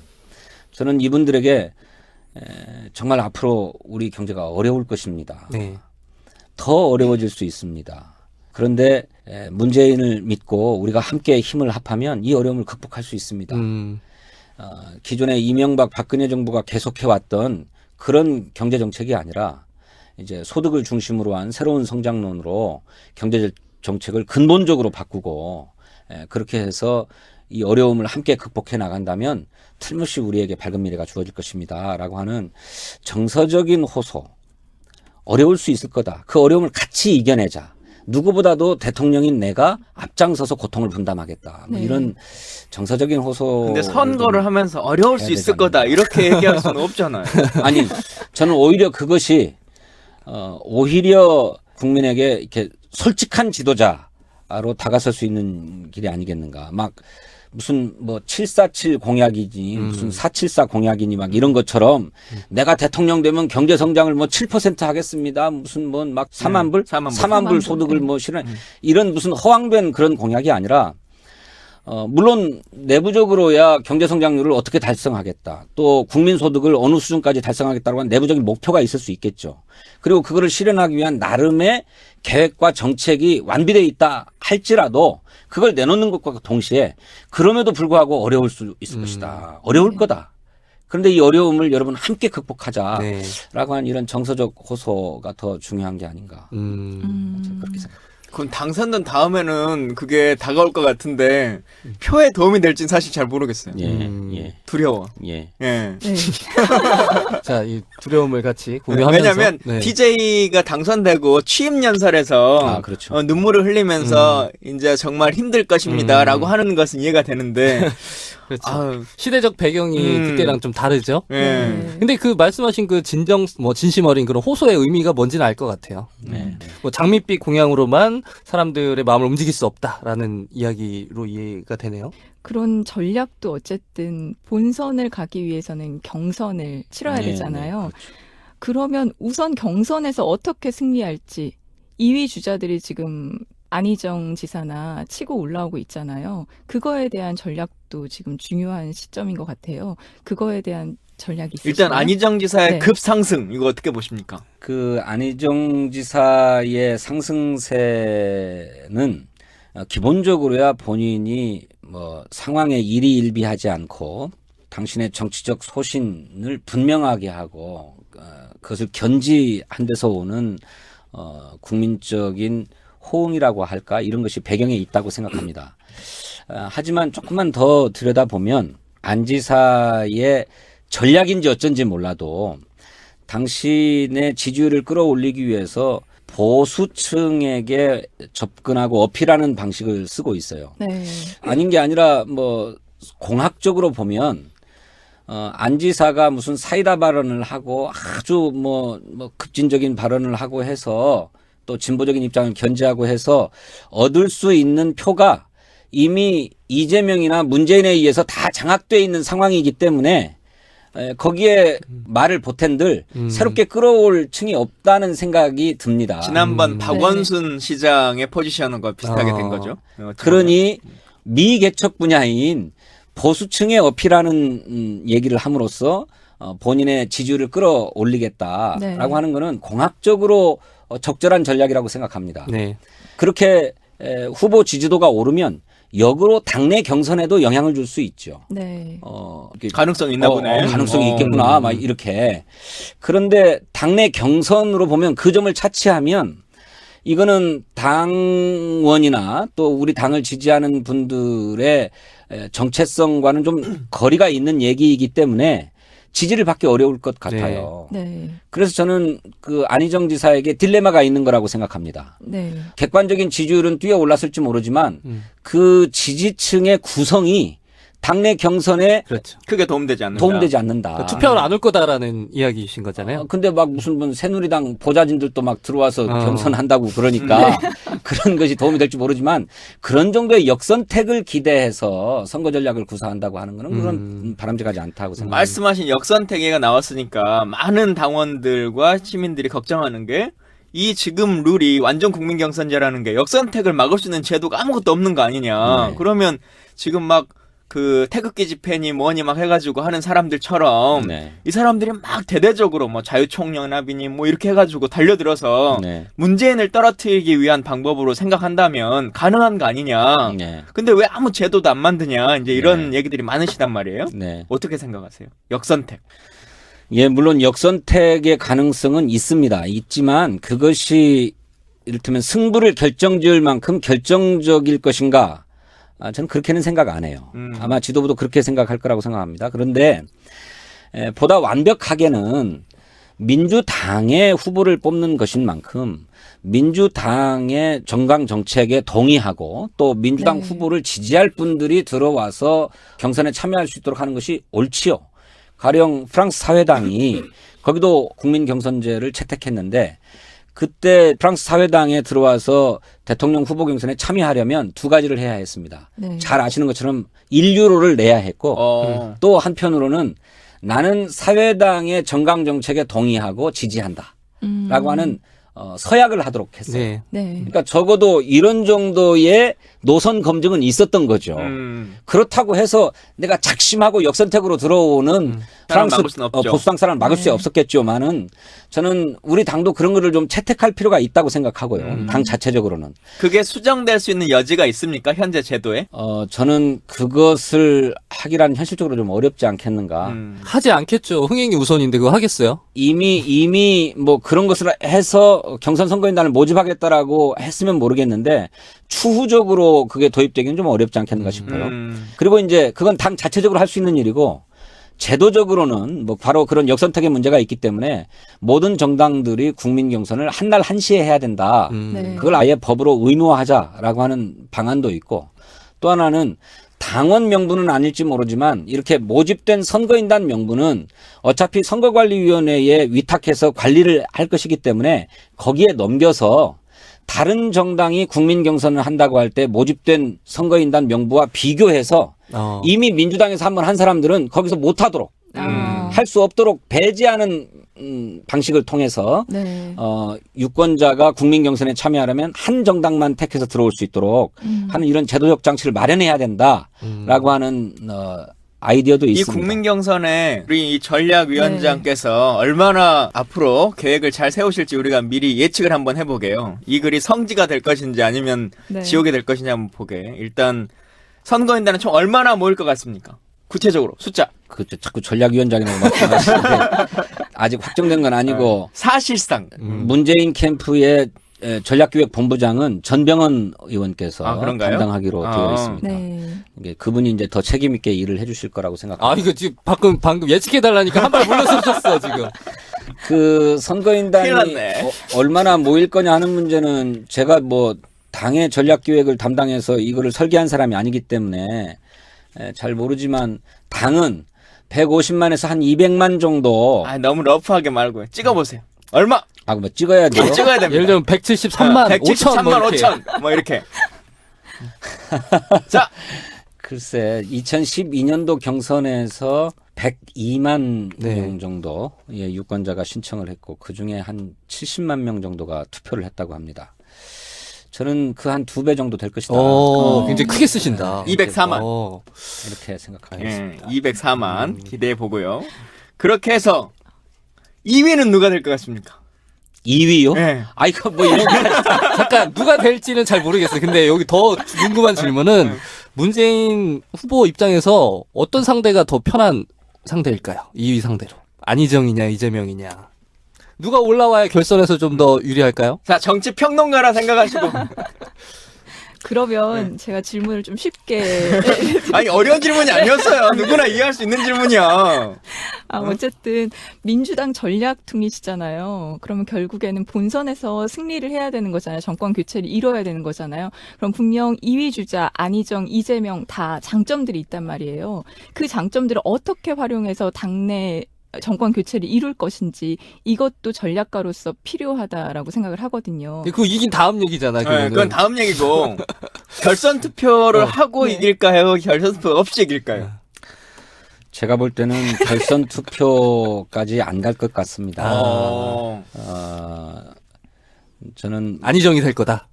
저는 이분들에게 정말 앞으로 우리 경제가 어려울 것입니다. 네. 더 어려워질 수 있습니다. 그런데 문재인을 믿고 우리가 함께 힘을 합하면 이 어려움을 극복할 수 있습니다. 기존의 이명박 박근혜 정부가 계속해왔던 그런 경제 정책이 아니라 이제 소득을 중심으로 한 새로운 성장론으로 경제 정책을 근본적으로 바꾸고 그렇게 해서 이 어려움을 함께 극복해 나간다면 틀림없이 우리에게 밝은 미래가 주어질 것입니다라고 하는 정서적인 호소. 어려울 수 있을 거다. 그 어려움을 같이 이겨내자. 누구보다도 대통령인 내가 앞장서서 고통을 분담하겠다. 뭐 네. 이런 정서적인 호소. 근데 선거를 하면서 어려울 수 해야 있을 되지 거다 않나. 이렇게 얘기할 수는 없잖아요. 아니, 저는 오히려 그것이 오히려 국민에게 이렇게 솔직한 지도자로 다가설 수 있는 길이 아니겠는가. 막 무슨 뭐 747 공약이지 무슨 474 공약이니 막 이런 것처럼 내가 대통령 되면 경제 성장을 뭐 7% 하겠습니다. 무슨 뭐 막 4만 불, 4만 불 소득을 뭐 실현 이런 무슨 허황된 그런 공약이 아니라 물론 내부적으로야 경제 성장률을 어떻게 달성하겠다. 또 국민 소득을 어느 수준까지 달성하겠다고 하는 내부적인 목표가 있을 수 있겠죠. 그리고 그거를 실현하기 위한 나름의 계획과 정책이 완비되어 있다 할지라도 그걸 내놓는 것과 동시에 그럼에도 불구하고 어려울 수 있을 것이다. 어려울 거다. 그런데 이 어려움을 여러분 함께 극복하자라고 네. 하는 이런 정서적 호소가 더 중요한 게 아닌가. 저는 그렇게 생각합니다. 그럼 당선된 다음에는 그게 다가올 것 같은데 표에 도움이 될지는 사실 잘 모르겠어요. 예. 두려워. 예. 예. 네. 자, 이 두려움을 같이 공유하면서. 왜냐하면 네. DJ가 당선되고 취임 연설에서 아, 그렇죠. 눈물을 흘리면서 이제 정말 힘들 것입니다라고 하는 것은 이해가 되는데 그렇죠. 아유, 시대적 배경이 그때랑 좀 다르죠. 예. 근데 그 말씀하신 그 진심 어린 그런 호소의 의미가 뭔지는 알 것 같아요. 네. 뭐 장밋빛 공약으로만 사람들의 마음을 움직일 수 없다라는 이야기로 이해가 되네요. 그런 전략도 어쨌든 본선을 가기 위해서는 경선을 치러야 네, 되잖아요. 네, 그렇죠. 그러면 우선 경선에서 어떻게 승리할지 2위 주자들이 지금 안희정 지사나 치고 올라오고 있잖아요. 그거에 대한 전략도 지금 중요한 시점인 것 같아요. 그거에 대한 전략이 있으신가요? 일단 안희정 지사의 네. 급상승 이거 어떻게 보십니까? 그 안희정 지사의 상승세는 기본적으로야 본인이 뭐 상황에 일희일비하지 않고 당신의 정치적 소신을 분명하게 하고 그것을 견지한 데서 오는 국민적인 호응이라고 할까 이런 것이 배경에 있다고 생각합니다. 하지만 조금만 더 들여다보면 안 지사의 전략인지 어쩐지 몰라도 당신의 지지율을 끌어올리기 위해서 보수층에게 접근하고 어필하는 방식을 쓰고 있어요. 네. 아닌 게 아니라 뭐 공학적으로 보면 안 지사가 무슨 사이다 발언을 하고 아주 뭐 급진적인 발언을 하고 해서 또 진보적인 입장을 견지하고 해서 얻을 수 있는 표가 이미 이재명이나 문재인에 의해서 다 장악돼 있는 상황이기 때문에 거기에 말을 보탠들 새롭게 끌어올 층이 없다는 생각이 듭니다. 지난번 박원순 시장의 포지션과 비슷하게 된 거죠. 그러니 미개척 분야인 보수층에 어필하는 얘기를 함으로써 본인의 지지율을 끌어올리겠다라고 네. 하는 것은 공학적으로 적절한 전략이라고 생각합니다. 네. 그렇게 후보 지지도가 오르면 역으로 당내 경선에도 영향을 줄 수 있죠. 네. 이렇게 가능성이 있나 보네. 가능성이 있겠구나. 막 이렇게. 그런데 당내 경선으로 보면 그 점을 차치하면 이거는 당원이나 또 우리 당을 지지하는 분들의 정체성과는 좀 거리가 있는 얘기이기 때문에 지지를 받기 어려울 것 같아요. 네. 그래서 저는 그 안희정 지사에게 딜레마가 있는 거라고 생각합니다. 네. 객관적인 지지율은 뛰어 올랐을지 모르지만 그 지지층의 구성이 당내 경선에 그렇죠. 크게 도움되지 않는다. 도움되지 않는다. 그러니까 투표를 안 올 거다라는 이야기이신 거잖아요. 근데 막 무슨 새누리당 보좌진들도 막 들어와서 경선한다고 그러니까 그런 것이 도움이 될지 모르지만 그런 정도의 역선택을 기대해서 선거 전략을 구사한다고 하는 거는 그건 바람직하지 않다고 생각합니다. 말씀하신 역선택가 나왔으니까 많은 당원들과 시민들이 걱정하는 게 이 지금 룰이 완전 국민 경선제라는 게 역선택을 막을 수 있는 제도가 아무것도 없는 거 아니냐. 네. 그러면 지금 막 그 태극기 집회니 뭐니 막 해가지고 하는 사람들처럼 네. 이 사람들이 막 대대적으로 뭐 자유총연합이니 뭐 이렇게 해가지고 달려들어서 네. 문재인을 떨어뜨리기 위한 방법으로 생각한다면 가능한 거 아니냐. 네. 근데 왜 아무 제도도 안 만드냐. 이제 이런 네. 얘기들이 많으시단 말이에요. 네. 어떻게 생각하세요? 역선택. 예, 물론 역선택의 가능성은 있습니다. 있지만 그것이 이를테면 승부를 결정지을 만큼 결정적일 것인가? 저는 그렇게는 생각 안 해요. 아마 지도부도 그렇게 생각할 거라고 생각합니다. 그런데 보다 완벽하게는 민주당의 후보를 뽑는 것인 만큼 민주당의 정강 정책에 동의하고 또 민주당 네. 후보를 지지할 분들이 들어와서 경선에 참여할 수 있도록 하는 것이 옳지요. 가령 프랑스 사회당이 거기도 국민 경선제를 채택했는데 그때 프랑스 사회당에 들어와서 대통령 후보 경선에 참여하려면 두 가지를 해야 했습니다. 네. 잘 아시는 것처럼 1유로를 내야 했고 또 한편으로는 나는 사회당의 정강 정책에 동의하고 지지한다 라고 하는 서약을 하도록 했어요. 네. 네. 그러니까 적어도 이런 정도의 노선 검증은 있었던 거죠. 그렇다고 해서 내가 작심하고 역선택으로 들어오는 프랑스 막을 수는 없죠. 보수당 사람을 막을 수 네. 없었겠지만은 저는 우리 당도 그런 거를 좀 채택할 필요가 있다고 생각하고요. 당 자체적으로는. 그게 수정될 수 있는 여지가 있습니까? 현재 제도에? 저는 그것을 하기란 현실적으로 좀 어렵지 않겠는가. 하지 않겠죠. 흥행이 우선인데 그거 하겠어요? 이미 뭐 그런 것을 해서 경선 선거인단을 모집하겠다라고 했으면 모르겠는데 추후적으로 그게 도입되기는 좀 어렵지 않겠는가 싶어요. 그리고 이제 그건 당 자체적으로 할 수 있는 일이고 제도적으로는 뭐 바로 그런 역선택의 문제가 있기 때문에 모든 정당들이 국민 경선을 한날 한시에 해야 된다. 네. 그걸 아예 법으로 의무화하자라고 하는 방안도 있고 또 하나는 당원 명부는 아닐지 모르지만 이렇게 모집된 선거인단 명부는 어차피 선거관리위원회에 위탁해서 관리를 할 것이기 때문에 거기에 넘겨서 다른 정당이 국민 경선을 한다고 할 때 모집된 선거인단 명부와 비교해서 이미 민주당에서 한번 한 사람들은 거기서 못하도록 할 수 없도록 배제하는 방식을 통해서 네. 유권자가 국민 경선에 참여하려면 한 정당만 택해서 들어올 수 있도록 하는 이런 제도적 장치를 마련해야 된다라고 하는 아이디어도 이 있습니다. 국민 경선에 우리 이 전략위원장께서 얼마나 앞으로 계획을 잘 세우실지 우리가 미리 예측을 한번 해보게요. 이 글이 성지가 될 것인지 아니면 네. 지옥이 될 것인지 한번 보게. 일단 선거인단은 총 얼마나 모일 것 같습니까? 구체적으로 숫자. 그렇죠. 자꾸 전략위원장이라고 말씀하시는데 아직 확정된 건 아니고 사실상 문재인 캠프의 전략기획본부장은 전병헌 의원께서 그런가요? 담당하기로 되어 있습니다. 네. 이게 그분이 이제 더 책임 있게 일을 해주실 거라고 생각합니다. 이거 지금 방금 예측해달라니까 한 발 물러서셨어, 지금. 그 선거인단이 큰일 났네. 얼마나 모일 거냐 하는 문제는 제가 뭐 당의 전략기획을 담당해서 이거를 설계한 사람이 아니기 때문에 잘 모르지만 당은 150만에서 한 200만 정도 너무 러프하게 말고 찍어보세요. 얼마? 뭐 찍어야 돼요. 찍어야 됩니다. 예를 들면 173만 5천 뭐 173만 이렇게. 5천 뭐 이렇게. 자, 글쎄 2012년도 경선에서 102만 네. 명 정도 유권자가 신청을 했고 그중에 한 70만 명 정도가 투표를 했다고 합니다. 저는 그 한 2배 정도 될 것이다. 굉장히 크게 쓰신다. 204만. 이렇게 생각하겠습니다. 204만 기대해 보고요. 그렇게 해서 2위는 누가 될 것 같습니까? 2위요? 네. 이거 뭐 이런 잠깐 누가 될지는 잘 모르겠어요. 근데 여기 더 궁금한 질문은 문재인 후보 입장에서 어떤 상대가 더 편한 상대일까요? 2위 상대로. 안희정이냐 이재명이냐. 누가 올라와야 결선에서 좀 더 유리할까요? 자, 정치 평론가라 생각하시고. 그러면 제가 질문을 좀 쉽게 아니, 어려운 질문이 아니었어요. 누구나 이해할 수 있는 질문이야. 어쨌든 민주당 전략통이시잖아요. 그러면 결국에는 본선에서 승리를 해야 되는 거잖아요. 정권 교체를 이뤄야 되는 거잖아요. 그럼 분명 2위 주자 안희정, 이재명 다 장점들이 있단 말이에요. 그 장점들을 어떻게 활용해서 당내 정권 교체를 이룰 것인지 이것도 전략가로서 필요하다라고 생각을 하거든요. 그거 이긴 다음 얘기잖아. 네, 그건 다음 얘기고. 결선 투표를 하고 네. 이길까요? 결선 투표 없이 이길까요? 제가 볼 때는 결선 투표까지 안 갈 것 같습니다. 저는 안희정이 될 거다.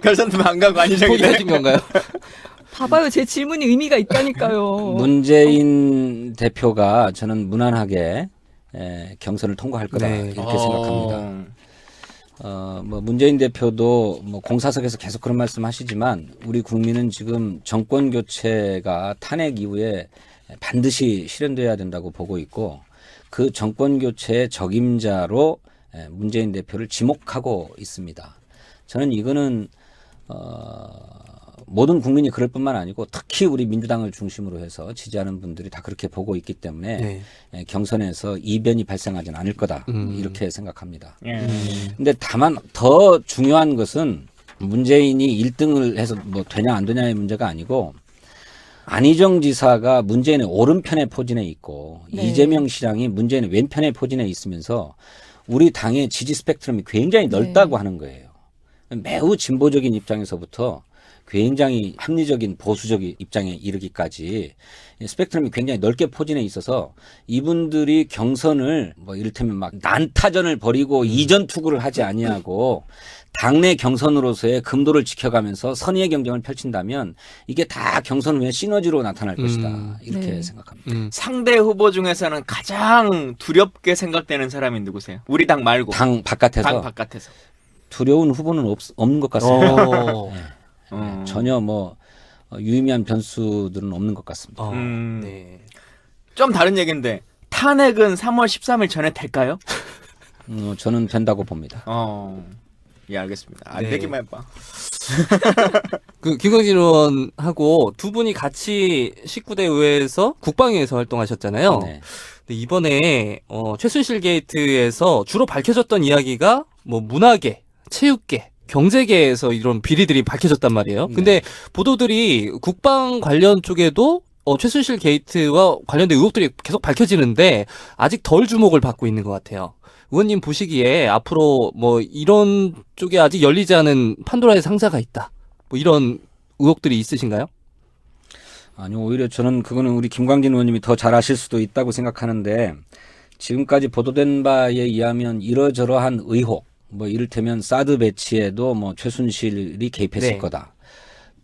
결선 투표 안 가고 안희정이 포기하신 건가요? 봐봐요. 제 질문이 의미가 있다니까요. 문재인 대표가 저는 무난하게 경선을 통과할 거다 네. 이렇게 생각합니다. 뭐 문재인 대표도 뭐 공사석에서 계속 그런 말씀하시지만 우리 국민은 지금 정권 교체가 탄핵 이후에 반드시 실현돼야 된다고 보고 있고 그 정권 교체의 적임자로 문재인 대표를 지목하고 있습니다. 저는 이거는 모든 국민이 그럴 뿐만 아니고 특히 우리 민주당을 중심으로 해서 지지하는 분들이 다 그렇게 보고 있기 때문에 경선에서 이변이 발생하지는 않을 거다 이렇게 생각합니다. 근데 다만 더 중요한 것은 문재인이 1등을 해서 뭐 되냐 안 되냐의 문제가 아니고 안희정 지사가 문재인의 오른편에 포진해 있고 네. 이재명 시장이 문재인의 왼편에 포진해 있으면서 우리 당의 지지 스펙트럼이 굉장히 넓다고 네. 하는 거예요. 매우 진보적인 입장에서부터 굉장히 합리적인 보수적인 입장에 이르기까지 스펙트럼이 굉장히 넓게 포진해 있어서 이분들이 경선을 뭐 이를테면 막 난타전을 벌이고 이전 투구를 하지 아니하고 당내 경선으로서의 금도를 지켜가면서 선의의 경쟁을 펼친다면 이게 다 경선 후에 시너지로 나타날 것이다. 이렇게 네. 생각합니다. 상대 후보 중에서는 가장 두렵게 생각되는 사람이 누구세요? 우리 당 말고. 당 바깥에서 당 바깥에서. 두려운 후보는 없는 것 같습니다. 어. 전혀 뭐 유의미한 변수들은 없는 것 같습니다. 어. 음. 네. 좀 다른 얘기인데 탄핵은 3월 13일 전에 될까요? 저는 된다고 봅니다. 예, 알겠습니다. 안 네. 되기만 해봐. 그 김광진 의원하고 두 분이 같이 19대 의회에서 국방위에서 활동하셨잖아요. 네. 근데 이번에 최순실 게이트에서 주로 밝혀졌던 이야기가 뭐 문화계, 체육계, 경제계에서 이런 비리들이 밝혀졌단 말이에요. 근데 보도들이 국방 관련 쪽에도 최순실 게이트와 관련된 의혹들이 계속 밝혀지는데 아직 덜 주목을 받고 있는 것 같아요. 의원님 보시기에 앞으로 뭐 이런 쪽에 아직 열리지 않은 판도라의 상자가 있다. 뭐 이런 의혹들이 있으신가요? 아니요, 오히려 저는 그거는 우리 김광진 의원님이 더 잘 아실 수도 있다고 생각하는데 지금까지 보도된 바에 의하면 이러저러한 의혹, 뭐 이를테면 사드 배치에도 뭐 최순실이 개입했을 네. 거다.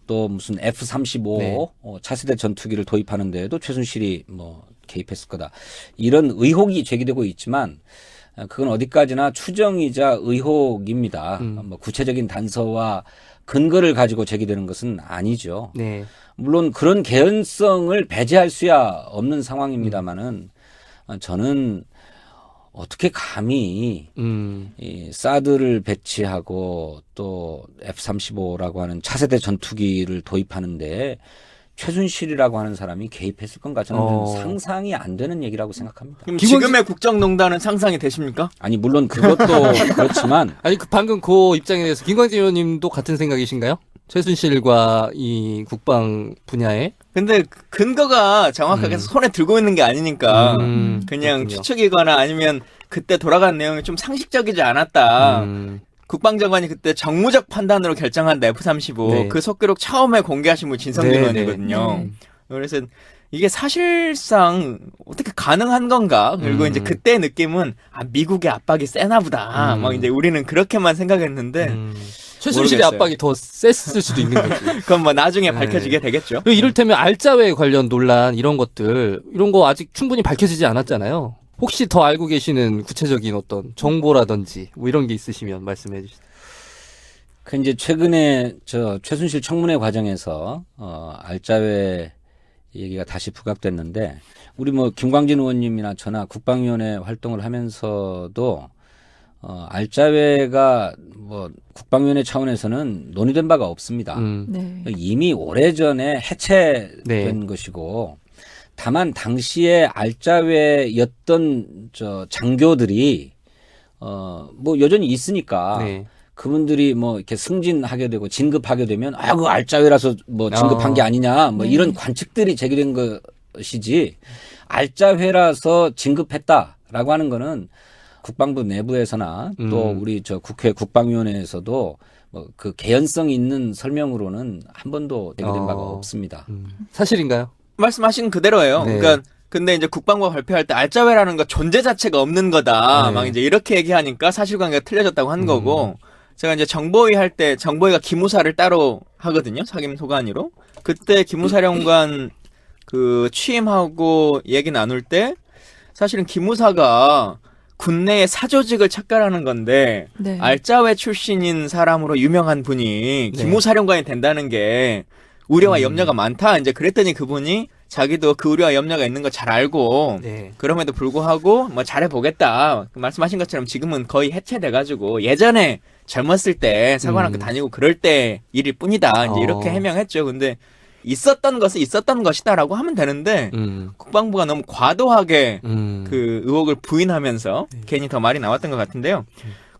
또 무슨 F-35 네. 차세대 전투기를 도입하는 데에도 최순실이 뭐 개입했을 거다. 이런 의혹이 제기되고 있지만 그건 어디까지나 추정이자 의혹입니다. 뭐 구체적인 단서와 근거를 가지고 제기되는 것은 아니죠. 네. 물론 그런 개연성을 배제할 수야 없는 상황입니다만은 저는 어떻게 감히 이 사드를 배치하고 또 F-35라고 하는 차세대 전투기를 도입하는데 최순실이라고 하는 사람이 개입했을 건가 저는 상상이 안 되는 얘기라고 생각합니다. 그럼 지금의 국정농단은 상상이 되십니까? 아니 물론 그것도 그렇지만 아니 방금 그 입장에 대해서 김광진 의원님도 같은 생각이신가요? 최순실과 이 국방 분야에? 근데 근거가 정확하게 손에 들고 있는 게 아니니까 그냥 그렇군요. 추측이거나 아니면 그때 돌아간 내용이 좀 상식적이지 않았다. 국방장관이 그때 정무적 판단으로 결정한 F-35 네. 그 속기록 처음에 공개하신 분 진성준 네, 의원이거든요. 네. 그래서 이게 사실상 어떻게 가능한 건가? 그리고 이제 그때 느낌은 미국의 압박이 세나 보다. 막 이제 우리는 그렇게만 생각했는데 최순실의 모르겠어요. 압박이 더 셌을 수도 있는 거지. 그건 뭐 나중에 네. 밝혀지게 되겠죠. 그리고 이를테면 알짜회 관련 논란 이런 것들 이런 거 아직 충분히 밝혀지지 않았잖아요. 혹시 더 알고 계시는 구체적인 어떤 정보라든지 뭐 이런 게 있으시면 말씀해 주시죠. 그 이제 최근에 저 최순실 청문회 과정에서 알짜회 얘기가 다시 부각됐는데 우리 뭐 김광진 의원님이나 저나 국방위원회 활동을 하면서도 알짜회가 뭐 국방위원회 차원에서는 논의된 바가 없습니다. 네. 이미 오래전에 해체된 네. 것이고 다만 당시에 알짜회였던 저 장교들이 뭐 여전히 있으니까 네. 그분들이 뭐 이렇게 승진하게 되고 진급하게 되면 그 알짜회라서 뭐 진급한 게 아니냐 뭐 네. 이런 관측들이 제기된 것이지 알짜회라서 진급했다라고 하는 거는 국방부 내부에서나 또 우리 저 국회 국방위원회에서도 뭐 그 개연성 있는 설명으로는 한 번도 제기된 바가 없습니다. 사실인가요? 말씀하신 그대로예요. 네. 그러니까 근데 이제 국방부가 발표할 때 알짜회라는 거 존재 자체가 없는 거다. 네. 막 이제 이렇게 얘기하니까 사실관계가 틀려졌다고 한 거고 제가 이제 정보위 할 때 정보위가 기무사를 따로 하거든요. sak임 소관위로. 그때 기무사령관 그 취임하고 얘기 나눌 때 사실은 기무사가 군내의 사조직을 착각하는 건데 네. 알짜회 출신인 사람으로 유명한 분이 네. 기무사령관이 된다는 게 우려와 염려가 많다. 이제 그랬더니 그분이 자기도 그 우려와 염려가 있는 거 잘 알고 네. 그럼에도 불구하고 뭐 잘해보겠다. 말씀하신 것처럼 지금은 거의 해체돼가지고 예전에 젊었을 때 사관학교 다니고 그럴 때 일일 뿐이다. 이제 이렇게 해명했죠. 근데 있었던 것은 있었던 것이다라고 하면 되는데 국방부가 너무 과도하게 그 의혹을 부인하면서 괜히 더 말이 나왔던 것 같은데요.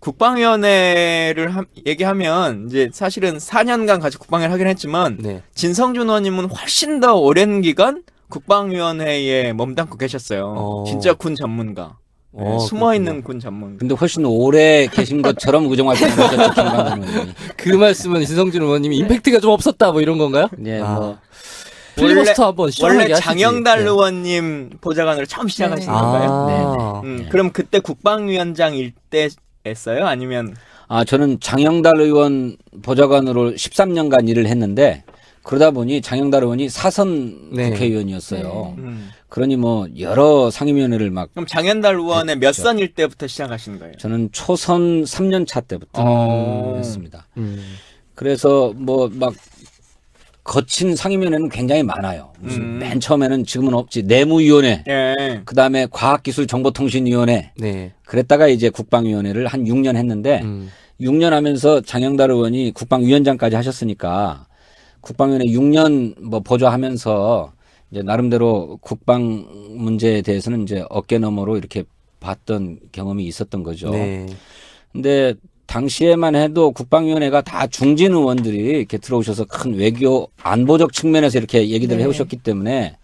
국방위원회를 얘기하면 이제 사실은 4년간 같이 국방위를 하긴 했지만 네. 진성준 의원님은 훨씬 더 오랜 기간 국방위원회에 몸담고 계셨어요. 진짜 군 전문가. 숨어 있는 군 전문. 근데 훨씬 오래 계신 것처럼 의정활동을 하셨죠, 김광진 의원님이. 그 말씀은 신성준 의원님이 임팩트가 좀 없었다 뭐 이런 건가요? 네, 아. 뭐 필리버스터 한번 시원하게 원래 하시지. 장영달 네. 의원님 보좌관으로 처음 시작하신 네. 건가요? 네. 그럼 그때 국방위원장일 때였어요? 아니면 저는 장영달 의원 보좌관으로 13년간 일을 했는데 그러다 보니 장영달 의원이 사선 네. 국회의원이었어요. 그러니 뭐 여러 상임위원회를 막 그럼 장현달 의원의 몇 그렇죠. 선일 때부터 시작하신 거예요? 저는 초선 3년 차 때부터 했습니다. 그래서 뭐 막 거친 상임위원회는 굉장히 많아요. 무슨 맨 처음에는 지금은 없지 내무위원회, 예. 그다음에 과학기술정보통신위원회, 네. 그랬다가 이제 국방위원회를 한 6년 했는데 6년 하면서 장영달 의원이 국방위원장까지 하셨으니까 국방위원회 6년 뭐 보좌하면서 이제 나름대로 국방 문제에 대해서는 이제 어깨너머로 이렇게 봤던 경험이 있었던 거죠. 네. 근데 당시에만 해도 국방위원회가 다 중진 의원들이 이렇게 들어오셔서 큰 외교 안보적 측면에서 이렇게 얘기들을 네. 해오셨기 때문에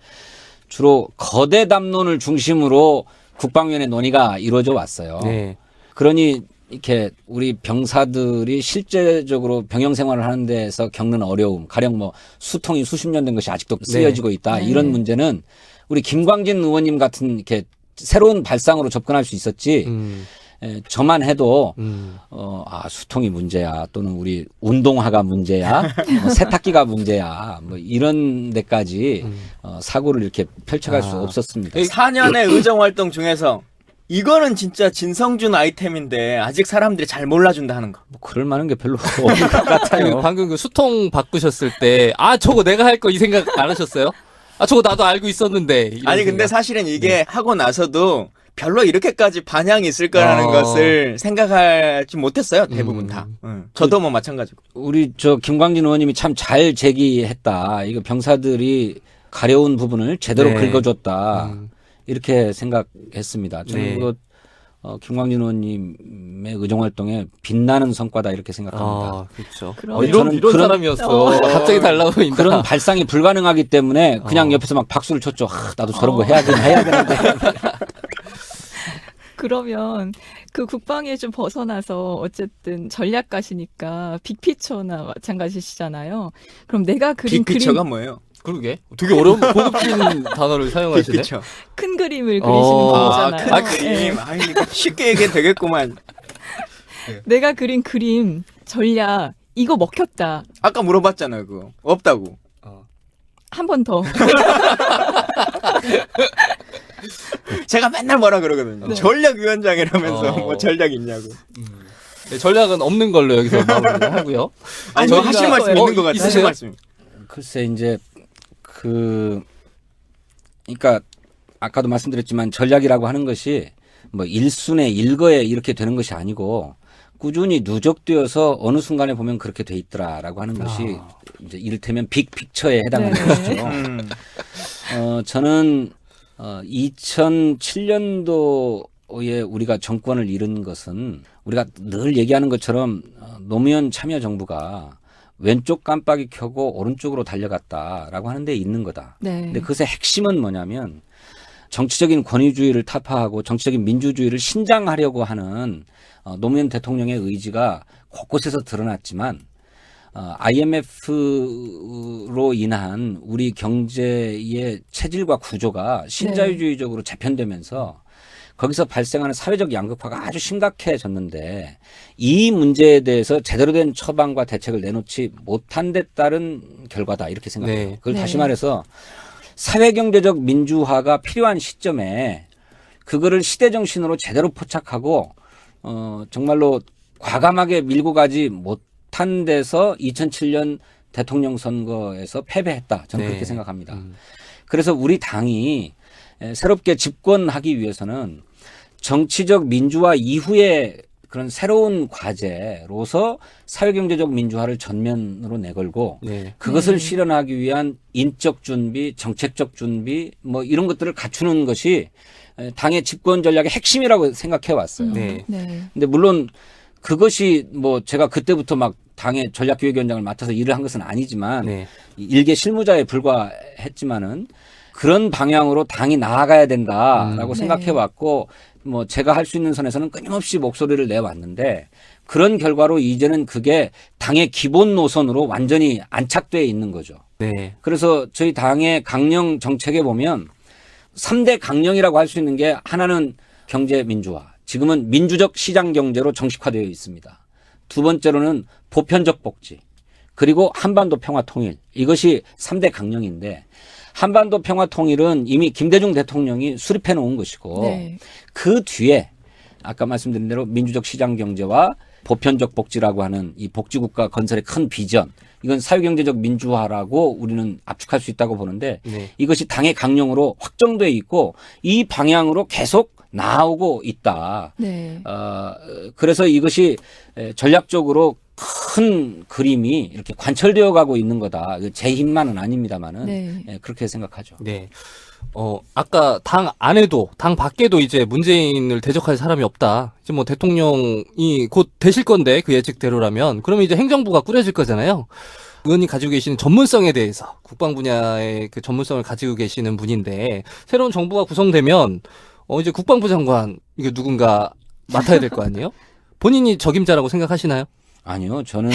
주로 거대 담론을 중심으로 국방위원회 논의가 이루어져 왔어요. 네. 그러니 이렇게 우리 병사들이 실제적으로 병영 생활을 하는 데서 겪는 어려움, 가령 뭐 수통이 수십 년 된 것이 아직도 쓰여지고 있다. 네. 이런 문제는 우리 김광진 의원님 같은 이렇게 새로운 발상으로 접근할 수 있었지. 저만 해도 수통이 문제야, 또는 우리 운동화가 문제야, 뭐 세탁기가 문제야, 뭐 이런 데까지 사고를 이렇게 펼쳐갈 수 없었습니다. 4년의 의정활동 중에서 이거는 진짜 진성준 아이템인데 아직 사람들이 잘 몰라준다 하는 거. 뭐 그럴 만한 게 별로 없는 것 같아요. 아니, 방금 그 수통 바꾸셨을 때, 저거 내가 할 거 이 생각 안 하셨어요? 저거 나도 알고 있었는데. 이런 아니 근데 생각. 사실은 이게 하고 나서도 별로 이렇게까지 반향이 있을 거라는 것을 생각하지 못했어요. 대부분 다. 저도 뭐 마찬가지고. 우리 김광진 의원님이 참 잘 제기했다. 이거 병사들이 가려운 부분을 제대로 네. 긁어줬다. 이렇게 생각했습니다. 저는 네. 그거 김광진 의원님의 의정활동에 빛나는 성과다 이렇게 생각합니다. 그렇죠. 그럼 이런 저는 그런- 사람이었어. 갑자기 달라 보인다. 그런 발상이 불가능하기 때문에 그냥 옆에서 막 박수를 쳤죠. 나도 저런 거 해야 되는데. 그러면 그 국방에 좀 벗어나서 어쨌든 전략가시니까 빅피처나 마찬가지시잖아요. 그럼 내가 그린 빅피처가 뭐예요? 그러게. 되게 어려운 고급진 단어를 사용하시네. 빅피처. 큰 그림을 그리시는 어. 거잖아요. 큰 그림. 이거 쉽게 얘기해 되겠구만. 내가 그린 그림 전략 이거 먹혔다. 아까 물어봤잖아요, 그거. 없다고. 한 번 더. 제가 맨날 뭐라 그러거든요. 전략위원장이라면서 어. 뭐 전략 있냐고. 네, 전략은 없는 걸로 여기서 마무리를 하고요. 아니, 저희가- 하실 말씀 있는 것 같아요. 하실 있으세요? 말씀. 글쎄 이제 그러니까 아까도 말씀드렸지만 전략이라고 하는 것이 뭐 일순에 일거에 이렇게 되는 것이 아니고 꾸준히 누적되어서 어느 순간에 보면 그렇게 돼 있더라라고 하는 것이 이제 이를테면 빅픽처에 해당하는 네네. 것이죠. 음. 저는 2007년도에 우리가 정권을 잃은 것은 우리가 늘 얘기하는 것처럼 노무현 참여정부가 왼쪽 깜빡이 켜고 오른쪽으로 달려갔다라고 하는 데 있는 거다. 네. 근데 그것의 핵심은 뭐냐면 정치적인 권위주의를 타파하고 정치적인 민주주의를 신장하려고 하는 노무현 대통령의 의지가 곳곳에서 드러났지만 IMF로 인한 우리 경제의 체질과 구조가 신자유주의적으로 재편되면서 거기서 발생하는 사회적 양극화가 아주 심각해졌는데 이 문제에 대해서 제대로 된 처방과 대책을 내놓지 못한 데 따른 결과다 이렇게 생각해요. 네. 그걸 네. 다시 말해서 사회경제적 민주화가 필요한 시점에 그거를 시대정신으로 제대로 포착하고 정말로 과감하게 밀고 가지 못한 데서 2007년 대통령 선거에서 패배했다. 저는 네. 그렇게 생각합니다. 그래서 우리 당이 새롭게 집권하기 위해서는 정치적 민주화 이후에 그런 새로운 과제로서 사회경제적 민주화를 전면으로 내걸고 네. 그것을 실현하기 위한 인적 준비, 정책적 준비 뭐 이런 것들을 갖추는 것이 당의 집권 전략의 핵심이라고 생각해 왔어요. 네. 네. 근데 물론 그것이 뭐 제가 그때부터 막 당의 전략기획위원장을 맡아서 일을 한 것은 아니지만 네. 일개 실무자에 불과했지만은 그런 방향으로 당이 나아가야 된다라고 네. 생각해 왔고 뭐 제가 할 수 있는 선에서는 끊임없이 목소리를 내왔는데 그런 결과로 이제는 그게 당의 기본 노선으로 완전히 안착되어 있는 거죠. 네. 그래서 저희 당의 강령 정책에 보면 3대 강령이라고 할 수 있는 게 하나는 경제 민주화. 지금은 민주적 시장 경제로 정식화되어 있습니다. 두 번째로는 보편적 복지. 그리고 한반도 평화 통일. 이것이 3대 강령인데 한반도 평화 통일은 이미 김대중 대통령이 수립해 놓은 것이고 네. 그 뒤에 아까 말씀드린 대로 민주적 시장 경제와 보편적 복지라고 하는 이 복지국가 건설의 큰 비전. 이건 사회경제적 민주화라고 우리는 압축할 수 있다고 보는데 네. 이것이 당의 강령으로 확정되어 있고 이 방향으로 계속 나오고 있다. 네. 그래서 이것이 전략적으로 큰 그림이 이렇게 관철되어 가고 있는 거다. 제 힘만은 아닙니다만은 네. 그렇게 생각하죠. 네. 아까 당 안에도, 당 밖에도 이제 문재인을 대적할 사람이 없다. 이제 뭐 대통령이 곧 되실 건데 그 예측대로라면 그러면 이제 행정부가 꾸려질 거잖아요. 의원이 가지고 계시는 전문성에 대해서 국방 분야의 그 전문성을 가지고 계시는 분인데 새로운 정부가 구성되면 이제 국방부 장관 이게 누군가 맡아야 될 거 아니에요? 본인이 적임자라고 생각하시나요? 아니요, 저는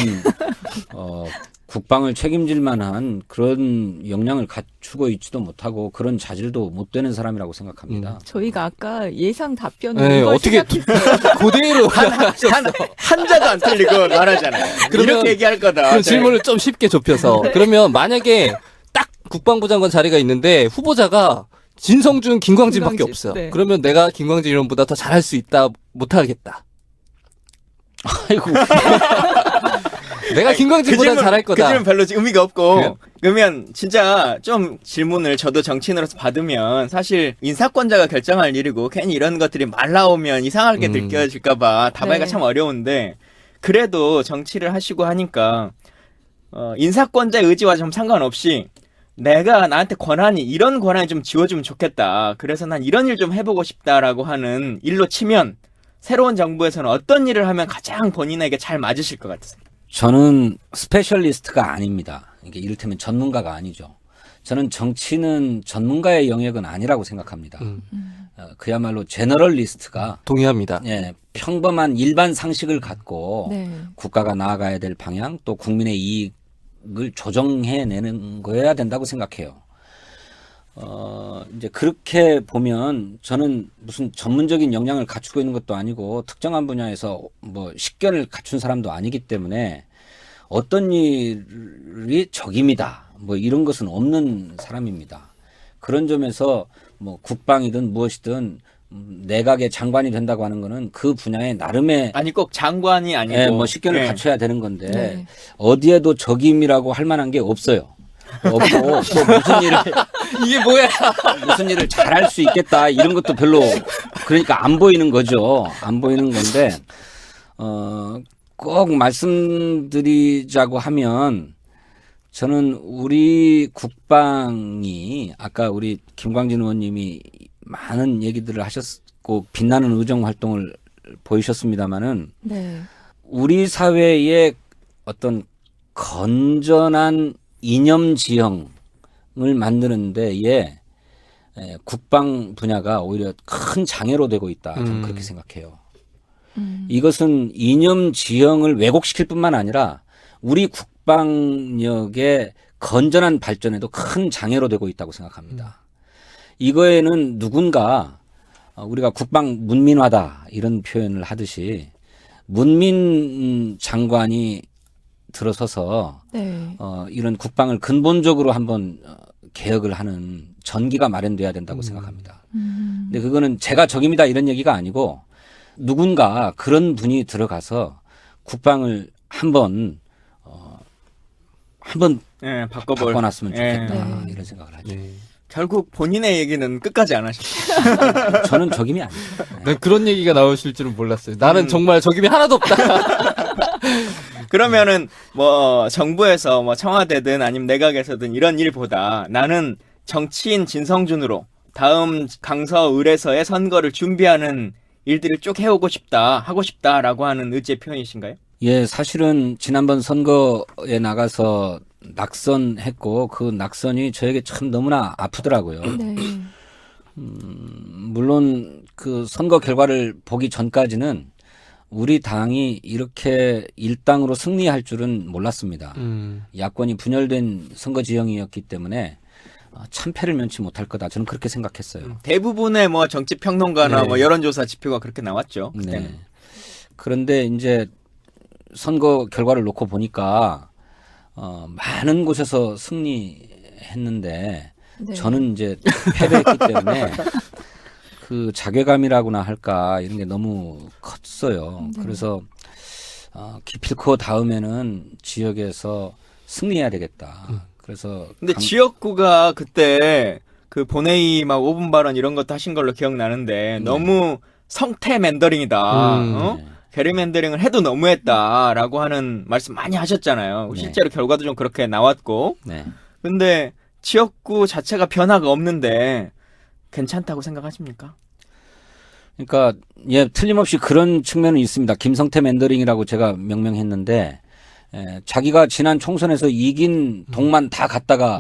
국방을 책임질 만한 그런 역량을 갖추고 있지도 못하고 그런 자질도 못 되는 사람이라고 생각합니다. 저희가 아까 예상 답변을 네, 이걸 어떻게 그대로 한자도 안 틀리고 말하잖아요. 그러면 이렇게 얘기할 거다. 그 질문을 좀 쉽게 좁혀서 그러면 만약에 딱 국방부 장관 자리가 있는데 후보자가 진성준, 김광진밖에 김광진, 없어요. 네. 그러면 내가 김광진 의원보다 더 잘할 수 있다, 못하겠다. 아이고, 내가 김광진보다 잘할 그 거다. 질문 별로 의미가 없고 그래요? 그러면 진짜 좀 질문을 저도 정치인으로서 받으면 사실 인사권자가 결정할 일이고 괜히 이런 것들이 말 나오면 이상하게 느껴질까봐 답하기가 네. 참 어려운데 그래도 정치를 하시고 하니까 인사권자의 의지와 좀 상관없이 내가 나한테 이런 권한이 좀 지워주면 좋겠다. 그래서 난 이런 일 좀 해보고 싶다라고 하는 일로 치면 새로운 정부에서는 어떤 일을 하면 가장 본인에게 잘 맞으실 것 같으세요? 저는 스페셜리스트가 아닙니다. 이게 이를테면 전문가가 아니죠. 저는 정치는 전문가의 영역은 아니라고 생각합니다. 그야말로 제너럴리스트가 동의합니다. 예, 평범한 일반 상식을 갖고 네. 국가가 나아가야 될 방향 또 국민의 이익을 조정해내는 거여야 된다고 생각해요. 이제 그렇게 보면 저는 무슨 전문적인 역량을 갖추고 있는 것도 아니고 특정한 분야에서 뭐 식견을 갖춘 사람도 아니기 때문에 어떤 일이 적임이다. 뭐 이런 것은 없는 사람입니다. 그런 점에서 뭐 국방이든 무엇이든 내각의 장관이 된다고 하는 거는 그 분야의 나름의 아니 꼭 장관이 아니고 예, 뭐 식견을 예. 갖춰야 되는 건데 네. 어디에도 적임이라고 할 만한 게 없어요. 없고 또 무슨 일을 잘할 수 있겠다 이런 것도 별로 그러니까 안 보이는 거죠. 안 보이는 건데 꼭 말씀드리자고 하면 저는 우리 국방이 아까 우리 김광진 의원님이 많은 얘기들을 하셨고 빛나는 의정 활동을 보이셨습니다마는 네. 우리 사회의 어떤 건전한 이념 지형을 만드는 데에 국방 분야가 오히려 큰 장애로 되고 있다. 저는 그렇게 생각해요. 이것은 이념 지형을 왜곡시킬 뿐만 아니라 우리 국방력의 건전한 발전에도 큰 장애로 되고 있다고 생각합니다. 이거에는 누군가 우리가 국방 문민화다 이런 표현을 하듯이 문민 장관이 들어서서 네. 이런 국방을 근본적으로 한번 개혁을 하는 전기가 마련돼야 된다고 생각합니다. 근데 그거는 제가 적임이다 이런 얘기가 아니고 누군가 그런 분이 들어가서 국방을 한번 예, 바꿔놨으면 좋겠다 네. 이런 생각을 하죠. 네. 결국 본인의 얘기는 끝까지 안 하셨어요. 저는 적임이 아니에요. 난 그런 얘기가 나오실 줄은 몰랐어요. 나는 정말 적임이 하나도 없다. 그러면은 뭐 정부에서 뭐 청와대든 아니면 내각에서든 이런 일보다 나는 정치인 진성준으로 다음 강서 을에서의 선거를 준비하는 일들을 쭉 해오고 싶다, 하고 싶다라고 하는 의지의 표현이신가요? 예, 사실은 지난번 선거에 나가서 낙선했고 그 낙선이 저에게 참 너무나 아프더라고요. 네. 물론 그 선거 결과를 보기 전까지는 우리 당이 이렇게 일당으로 승리할 줄은 몰랐습니다. 야권이 분열된 선거 지형이었기 때문에 참패를 면치 못할 거다. 저는 그렇게 생각했어요. 대부분의 뭐 정치 평론가나 네. 뭐 여론조사 지표가 그렇게 나왔죠. 네. 그때는. 그런데 이제 선거 결과를 놓고 보니까 많은 곳에서 승리했는데 네. 저는 이제 패배했기 때문에 그 자괴감이라고나 할까 이런 게 너무 컸어요. 네. 그래서 기필코 다음에는 지역에서 승리해야 되겠다. 그래서 근데 지역구가 그때 그 본회의 막 5분 발언 이런 것도 하신 걸로 기억나는데 너무 성태 맨더링이다. 어? 네. 게리맨더링을 해도 너무했다라고 하는 말씀 많이 하셨잖아요. 네. 실제로 결과도 좀 그렇게 나왔고. 네. 근데 지역구 자체가 변화가 없는데 괜찮다고 생각하십니까? 그러니까 예 틀림없이 그런 측면은 있습니다. 김성태 맨더링이라고 제가 명명했는데 자기가 지난 총선에서 이긴 동만 다 갖다가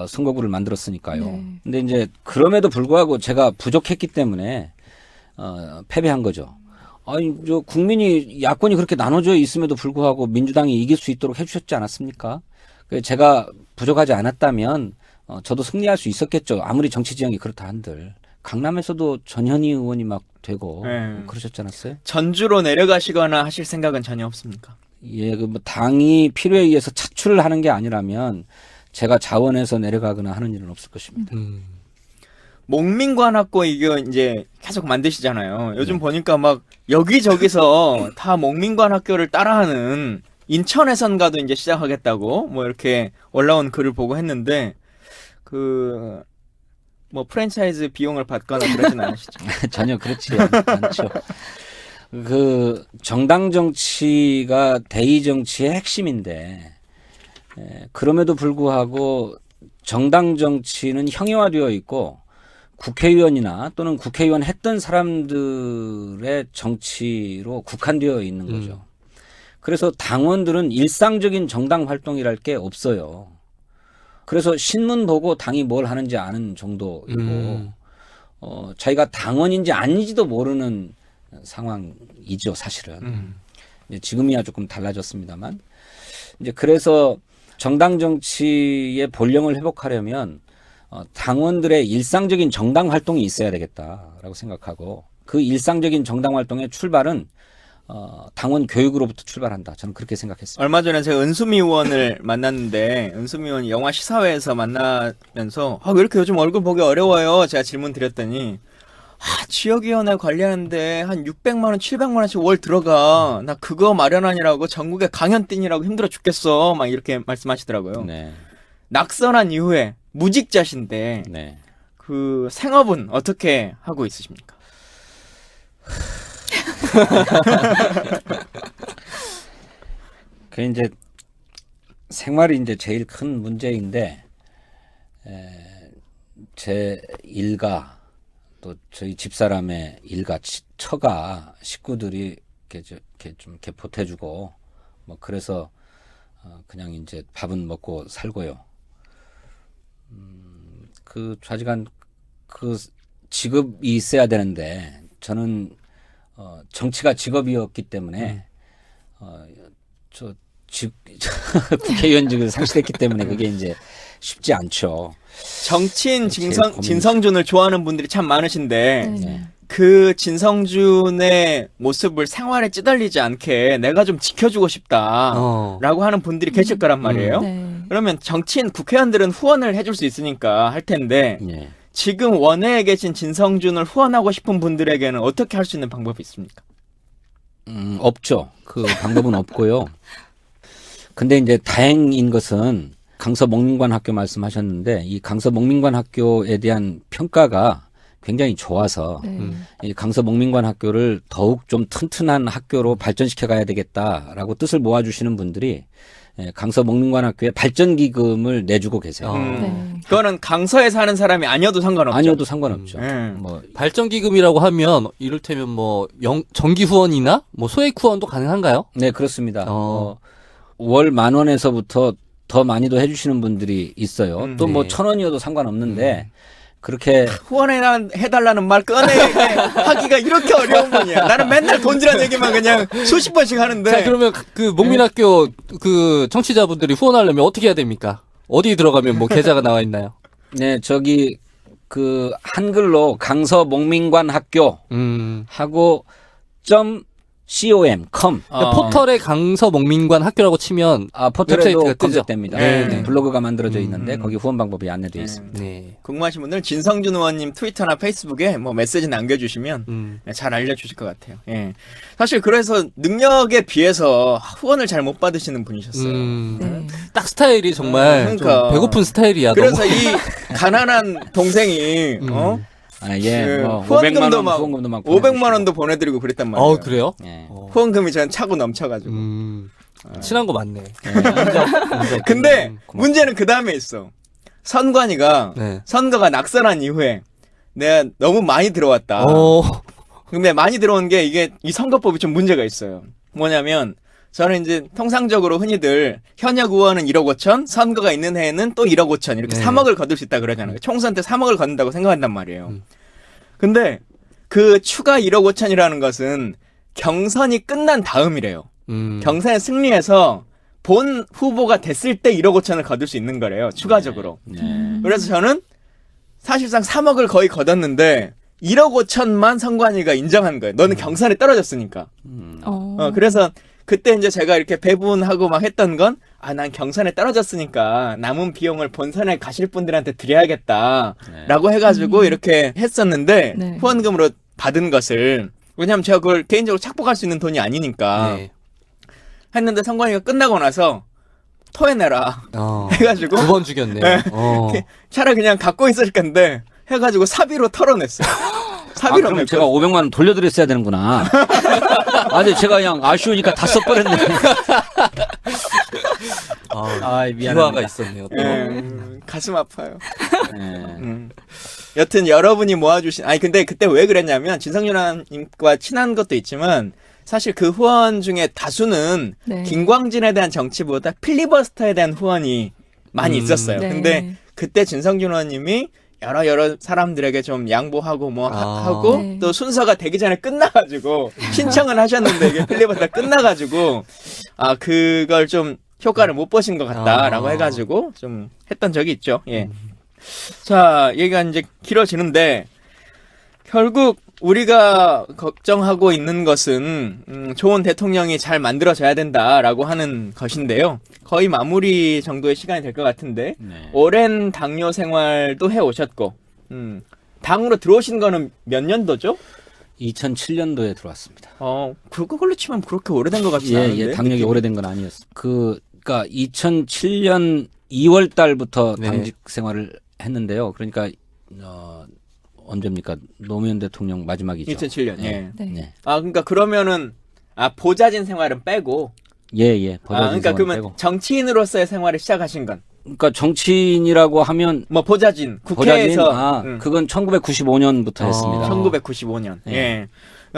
선거구를 만들었으니까요. 네. 근데 이제 그럼에도 불구하고 제가 부족했기 때문에 패배한 거죠. 아니 저 국민이 야권이 그렇게 나눠져 있음에도 불구하고 민주당이 이길 수 있도록 해주셨지 않았습니까? 제가 부족하지 않았다면 저도 승리할 수 있었겠죠. 아무리 정치 지형이 그렇다 한들 강남에서도 전현희 의원이 막 되고 네. 그러셨지 않았어요? 전주로 내려가시거나 하실 생각은 전혀 없습니까? 예, 그 뭐 당이 필요에 의해서 차출을 하는 게 아니라면 제가 자원해서 내려가거나 하는 일은 없을 것입니다. 목민관학고 이거 이제 계속 만드시잖아요. 요즘 네. 보니까 막 여기저기서 다 목민관학교를 따라하는 인천에선가도 이제 시작하겠다고 뭐 이렇게 올라온 글을 보고 했는데 그 뭐 프랜차이즈 비용을 받거나 그러진 않으시죠? 전혀 그렇지 않죠. 그 정당 정치가 대의 정치의 핵심인데 그럼에도 불구하고 정당 정치는 형이화되어 있고 국회의원이나 또는 국회의원 했던 사람들의 정치로 국한되어 있는 거죠. 그래서 당원들은 일상적인 정당 활동이랄 게 없어요. 그래서 신문 보고 당이 뭘 하는지 아는 정도이고 자기가 당원인지 아닌지도 모르는 상황이죠, 사실은. 이제 지금이야 조금 달라졌습니다만. 이제 그래서 정당 정치의 본령을 회복하려면 당원들의 일상적인 정당 활동이 있어야 되겠다라고 생각하고 그 일상적인 정당 활동의 출발은 당원 교육으로부터 출발한다. 저는 그렇게 생각했습니다. 얼마 전에 제가 은수미 의원을 만났는데 은수미 의원이 영화 시사회에서 만나면서 왜 이렇게 요즘 얼굴 보기 어려워요? 제가 질문 드렸더니 지역위원회 관리하는데 한 600만 원, 700만 원씩 월 들어가. 나 그거 마련하느라고 전국에 강연 뛰느라고 힘들어 죽겠어. 막 이렇게 말씀하시더라고요. 네. 낙선한 이후에 무직자신데 네. 그 생업은 어떻게 하고 있으십니까? 그 이제 생활이 이제 제일 큰 문제인데 제 일가 또 저희 집사람의 일가 처가 식구들이 이렇게 좀 이렇게 보태주고 뭐 그래서 그냥 이제 밥은 먹고 살고요. 그 좌지간 그 직업이 있어야 되는데 저는 정치가 직업이었기 때문에 국회의원직을 상실했기 때문에 그게 이제 쉽지 않죠. 정치인 제일 고민이죠. 진성준을 좋아하는 분들이 참 많으신데 네. 그 진성준의 모습을 생활에 찌들리지 않게 내가 좀 지켜주고 싶다라고 하는 분들이 계실 거란 말이에요. 네. 그러면 정치인 국회의원들은 후원을 해줄 수 있으니까 할 텐데 예. 지금 원외에 계신 진성준을 후원하고 싶은 분들에게는 어떻게 할 수 있는 방법이 있습니까? 없죠. 그 방법은 없고요. 근데 이제 다행인 것은 강서 목민관 학교 말씀하셨는데 이 강서 목민관 학교에 대한 평가가 굉장히 좋아서 네. 이 강서 목민관 학교를 더욱 좀 튼튼한 학교로 발전시켜 가야 되겠다라고 뜻을 모아주시는 분들이 강서 목민관 학교에 발전 기금을 내주고 계세요. 네. 그거는 강서에 사는 사람이 아니어도 상관없죠. 아니어도 상관없죠. 음. 뭐 발전기금이라고 하면 이를테면 뭐 정기 후원이나 뭐 소액 후원도 가능한가요? 네, 그렇습니다. 월 10,000원에서부터 더 많이도 해주시는 분들이 있어요. 또 뭐 네. 1,000원이어도 상관없는데 그렇게 후원해달라는 말 하기가 이렇게 어려운 분이야. 나는 맨날 돈지란 얘기만 그냥 수십 번씩 하는데. 자, 그러면 그 목민학교 그 청취자분들이 후원하려면 어떻게 해야 됩니까? 어디 들어가면 뭐 계좌가 나와 있나요? 네 저기 그 한글로 강서 목민관 학교 하고 .com 그러니까 포털에 강서 목민관 학교라고 치면 포털에도 웹사이트가 뜨죠? 검색됩니다. 네. 블로그가 만들어져 있는데 거기 후원 방법이 안내되어 있습니다. 네. 궁금하신 분들 진성준 의원님 트위터나 페이스북에 뭐 메시지 남겨주시면 잘 알려주실 것 같아요. 예. 사실 그래서 능력에 비해서 후원을 잘 못 받으시는 분이셨어요. 네. 딱 스타일이 정말 그러니까. 좀 배고픈 스타일이야. 그래서 너무. 이 가난한 동생이 뭐 후원금도 500만 원 막 후원금도 막 500만 원도 보내드리고 그랬단 말이에요. 그래요? 예. 후원금이 전 차고 넘쳐가지고. 친한 거 맞네. 근데 고맙다. 문제는 그 다음에 있어. 선관위가 네. 선거가 낙선한 이후에 내가 너무 많이 들어왔다. 근데 많이 들어온 게 이게 이 선거법이 좀 문제가 있어요. 뭐냐면 저는 이제 통상적으로 흔히들 현역 의원은 1억 5천, 선거가 있는 해에는 또 1억 5천 이렇게 네. 3억을 거둘 수 있다 그러잖아요. 총선 때 3억을 거둔다고 생각한단 말이에요. 근데 그 추가 1억 5천이라는 것은 경선이 끝난 다음이래요. 경선에 승리해서 본 후보가 됐을 때 1억 5천을 거둘 수 있는 거래요. 추가적으로. 네. 그래서 저는 사실상 3억을 거의 거뒀는데 1억 5천만 선관위가 인정한 거예요. 너는 경선에 떨어졌으니까. 그래서 그때 이제 제가 이렇게 배분하고 막 했던 건 난 경선에 떨어졌으니까 남은 비용을 본선에 가실 분들한테 드려야겠다라고 해가지고 이렇게 했었는데 네. 후원금으로 받은 것을 왜냐하면 제가 그걸 개인적으로 착복할 수 있는 돈이 아니니까 네. 했는데 선관위가 끝나고 나서 토해내라 해가지고 2번 죽였네. 네. 차라리 그냥 갖고 있을 건데 해가지고 사비로 털어냈어요. 사비로 그럼 냈고. 제가 500만 원 돌려드렸어야 되는구나. 근데 제가 그냥 아쉬우니까 다 써버렸네. 미안합니다. 비화가 있었네요. 또. 가슴 아파요. 예. 여튼 여러분이 모아주신 근데 그때 왜 그랬냐면 진성준님과 친한 것도 있지만 사실 그 후원 중에 다수는 네. 김광진에 대한 정치보다 필리버스터에 대한 후원이 많이 있었어요. 네. 근데 그때 진성준 의원님이 여러 사람들에게 좀 양보하고 하고 네. 또 순서가 되기 전에 끝나가지고 신청을 하셨는데 이게 필리버스터 끝나가지고 그걸 좀 효과를 못 보신 것 같다라고 해가지고 좀 했던 적이 있죠. 예. 자, 얘기가 이제 길어지는데 결국 우리가 걱정하고 있는 것은 좋은 대통령이 잘 만들어져야 된다라고 하는 것인데요. 거의 마무리 정도의 시간이 될 것 같은데 네. 오랜 당뇨 생활도 해오셨고 당으로 들어오신 거는 몇 년도죠? 2007년도에 들어왔습니다. 그걸로 치면 그렇게 오래된 것 같지 않은데. 당력이 오래된 건 아니었어. 그러니까 2007년 2월 달부터 네. 당직 생활을 했는데요. 그러니까 언제입니까? 노무현 대통령 마지막이죠. 2007년. 예. 네. 네. 그러니까 그러면은 보좌진 생활은 빼고. 예. 그러니까 그러면 빼고. 정치인으로서의 생활을 시작하신 건. 그러니까 정치인이라고 하면 뭐 보좌진, 국회에서 그건 1995년부터 했습니다. 1995년. 네. 예.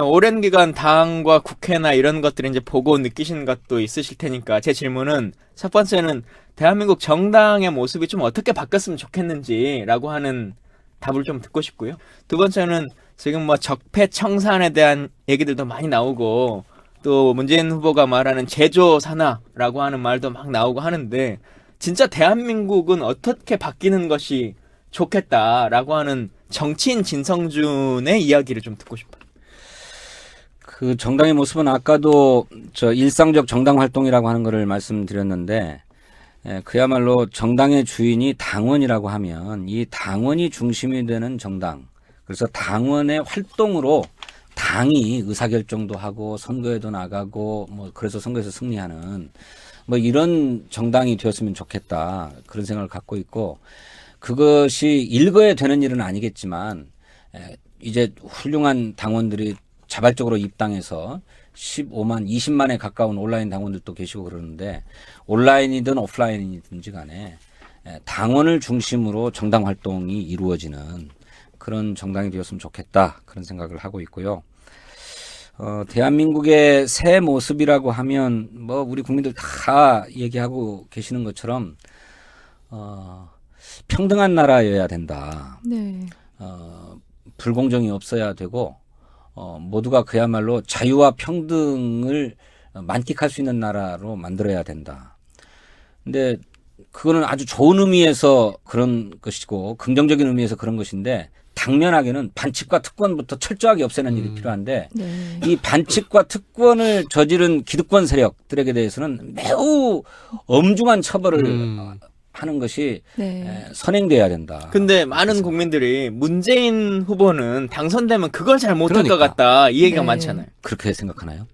오랜 기간 당과 국회나 이런 것들을 이제 보고 느끼신 것도 있으실 테니까 제 질문은 첫 번째는 대한민국 정당의 모습이 좀 어떻게 바뀌었으면 좋겠는지라고 하는 답을 좀 듣고 싶고요. 두 번째는 지금 뭐 적폐청산에 대한 얘기들도 많이 나오고 또 문재인 후보가 말하는 제조 산화라고 하는 말도 막 나오고 하는데 진짜 대한민국은 어떻게 바뀌는 것이 좋겠다라고 하는 정치인 진성준의 이야기를 좀 듣고 싶어요. 그 정당의 모습은 아까도 일상적 정당 활동이라고 하는 것을 말씀드렸는데 그야말로 정당의 주인이 당원이라고 하면 이 당원이 중심이 되는 정당. 그래서 당원의 활동으로 당이 의사결정도 하고 선거에도 나가고 그래서 선거에서 승리하는 이런 정당이 되었으면 좋겠다. 그런 생각을 갖고 있고 그것이 일거에 되는 일은 아니겠지만 이제 훌륭한 당원들이 자발적으로 입당해서 15만, 20만에 가까운 온라인 당원들도 계시고 그러는데 온라인이든 오프라인이든지 간에 당원을 중심으로 정당 활동이 이루어지는 그런 정당이 되었으면 좋겠다. 그런 생각을 하고 있고요. 대한민국의 새 모습이라고 하면 우리 국민들 다 얘기하고 계시는 것처럼 평등한 나라여야 된다. 네. 불공정이 없어야 되고 모두가 그야말로 자유와 평등을 만끽할 수 있는 나라로 만들어야 된다. 근데 그거는 아주 좋은 의미에서 그런 것이고 긍정적인 의미에서 그런 것인데 당면하게는 반칙과 특권부터 철저하게 없애는 일이 필요한데 네. 이 반칙과 특권을 저지른 기득권 세력들에게 대해서는 매우 엄중한 처벌을 하는 것이 네. 선행돼야 된다. 근데 많은 국민들이 문재인 후보는 당선되면 그걸 잘 못할 그러니까. 것 같다 이 얘기가 네. 많잖아요. 그렇게 생각하나요?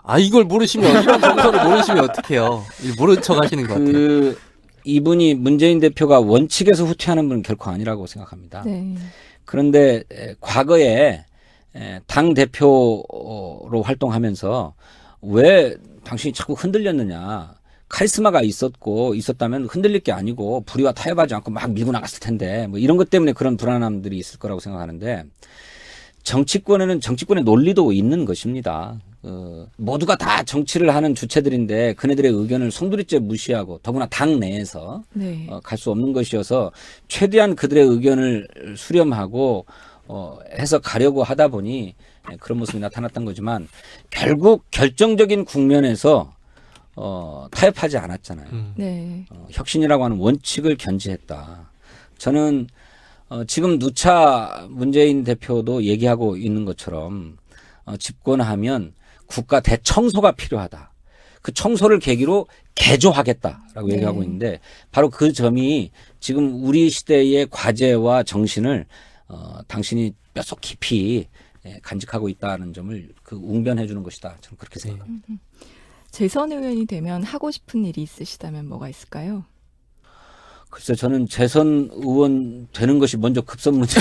아, 이걸 모르시면, 이런 정서를 모르시면 어떡해요. 모른 척 하시는 것 같아요. 이분이 문재인 대표가 원칙에서 후퇴하는 분은 결코 아니라고 생각합니다. 네. 그런데 과거에 당 대표로 활동하면서 왜 당신이 자꾸 흔들렸느냐. 카리스마가 있었다면 흔들릴 게 아니고 불의와 타협하지 않고 막 밀고 나갔을 텐데 뭐 이런 것 때문에 그런 불안함들이 있을 거라고 생각하는데 정치권의 논리도 있는 것입니다. 모두가 다 정치를 하는 주체들인데 그네들의 의견을 송두리째 무시하고 더구나 당 내에서 네. 갈 수 없는 것이어서 최대한 그들의 의견을 수렴하고 해서 가려고 하다 보니 그런 모습이 나타났던 거지만 결국 결정적인 국면에서 타협하지 않았잖아요. 네. 혁신이라고 하는 원칙을 견지했다. 저는 지금 누차 문재인 대표도 얘기하고 있는 것처럼 집권하면 국가 대청소가 필요하다. 그 청소를 계기로 개조하겠다라고 네. 얘기하고 있는데 바로 그 점이 지금 우리 시대의 과제와 정신을 당신이 뼛속 깊이 간직하고 있다는 점을 웅변해 주는 것이다. 저는 그렇게 생각합니다. 재선 의원이 되면 하고 싶은 일이 있으시다면 뭐가 있을까요? 글쎄 저는 재선 의원 되는 것이 먼저 급선 문제.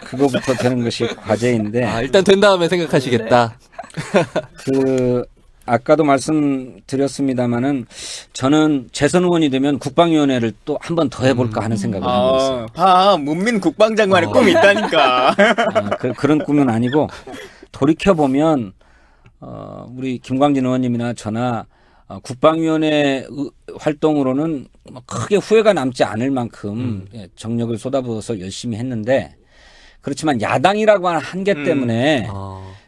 그거부터 되는 것이 과제인데. 아, 일단 된 다음에 생각하시겠다. 아까도 말씀드렸습니다마는 저는 재선 의원이 되면 국방위원회를 또 한 번 더 해볼까 하는 생각을 하고 있어요. 봐, 문민 국방장관의 꿈이 있다니까. 그런 꿈은 아니고 돌이켜보면 우리 김광진 의원님이나 저나 국방위원회 활동으로는 크게 후회가 남지 않을 만큼 정력을 쏟아부어서 열심히 했는데 그렇지만 야당이라고 하는 한계 때문에